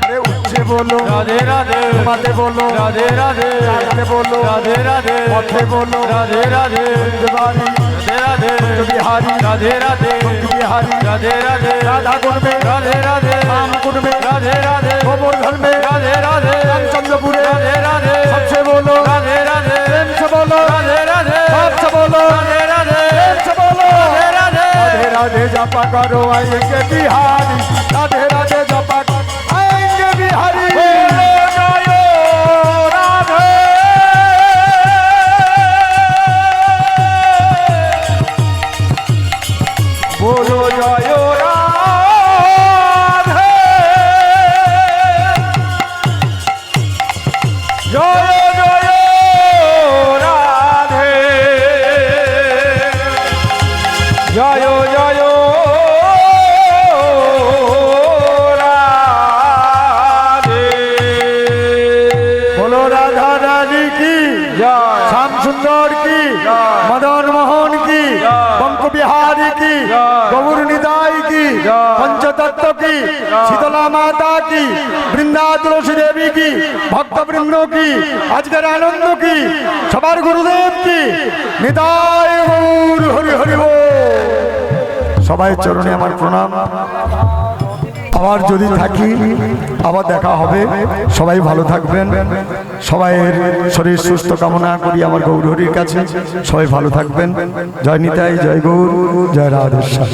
अरे ऊंचे बोलो
राधे राधे
माथे बोलो
राधे राधे
सामने बोलो
राधे राधे
माथे बोलो
राधे राधे
दिवाली
राधे राधे
बिहारी
राधे राधे
बिहारी
राधे राधे
राधा गुण में
राधे राधे
राम गुण में
राधे राधे
गोबर घर में
राधे राधे
रामचंद्रपुरे
राधे राधे
सबसे बोलो
राधे राधे
प्रेम से बोलो
राधे राधे
सबसे बोलो
राधे राधे
प्रेम से बोलो
राधे राधे
राधे राधे जपा करो आएंगे बिहारी राधे राधे जपा करो आएंगे बिहारी
बोलो जय राधे जय जय राधे
बोलो राधा रानी की
जय
श्याम सुंदर की मदन मोहन की बंक बिहारी की गौर निदाई की पंचतत्व की शीतला माता की वृंदा तुलसी देवी की भक्त वृंदों की আজকের আনন্দ की সবার গুরুদেব की নিতাই গৌর হরি হরি বল সবাই চরণে আমার প্রণাম আবার যদি থাকি আবার দেখা হবে সবাই ভালো থাকবেন সবাইয়ের শরীর সুস্থ কামনা করি আমার গৌরহরির কাছে সবাই ভালো থাকবেন জয় নিতাই জয় গৌর জয় রাধেশ্বর।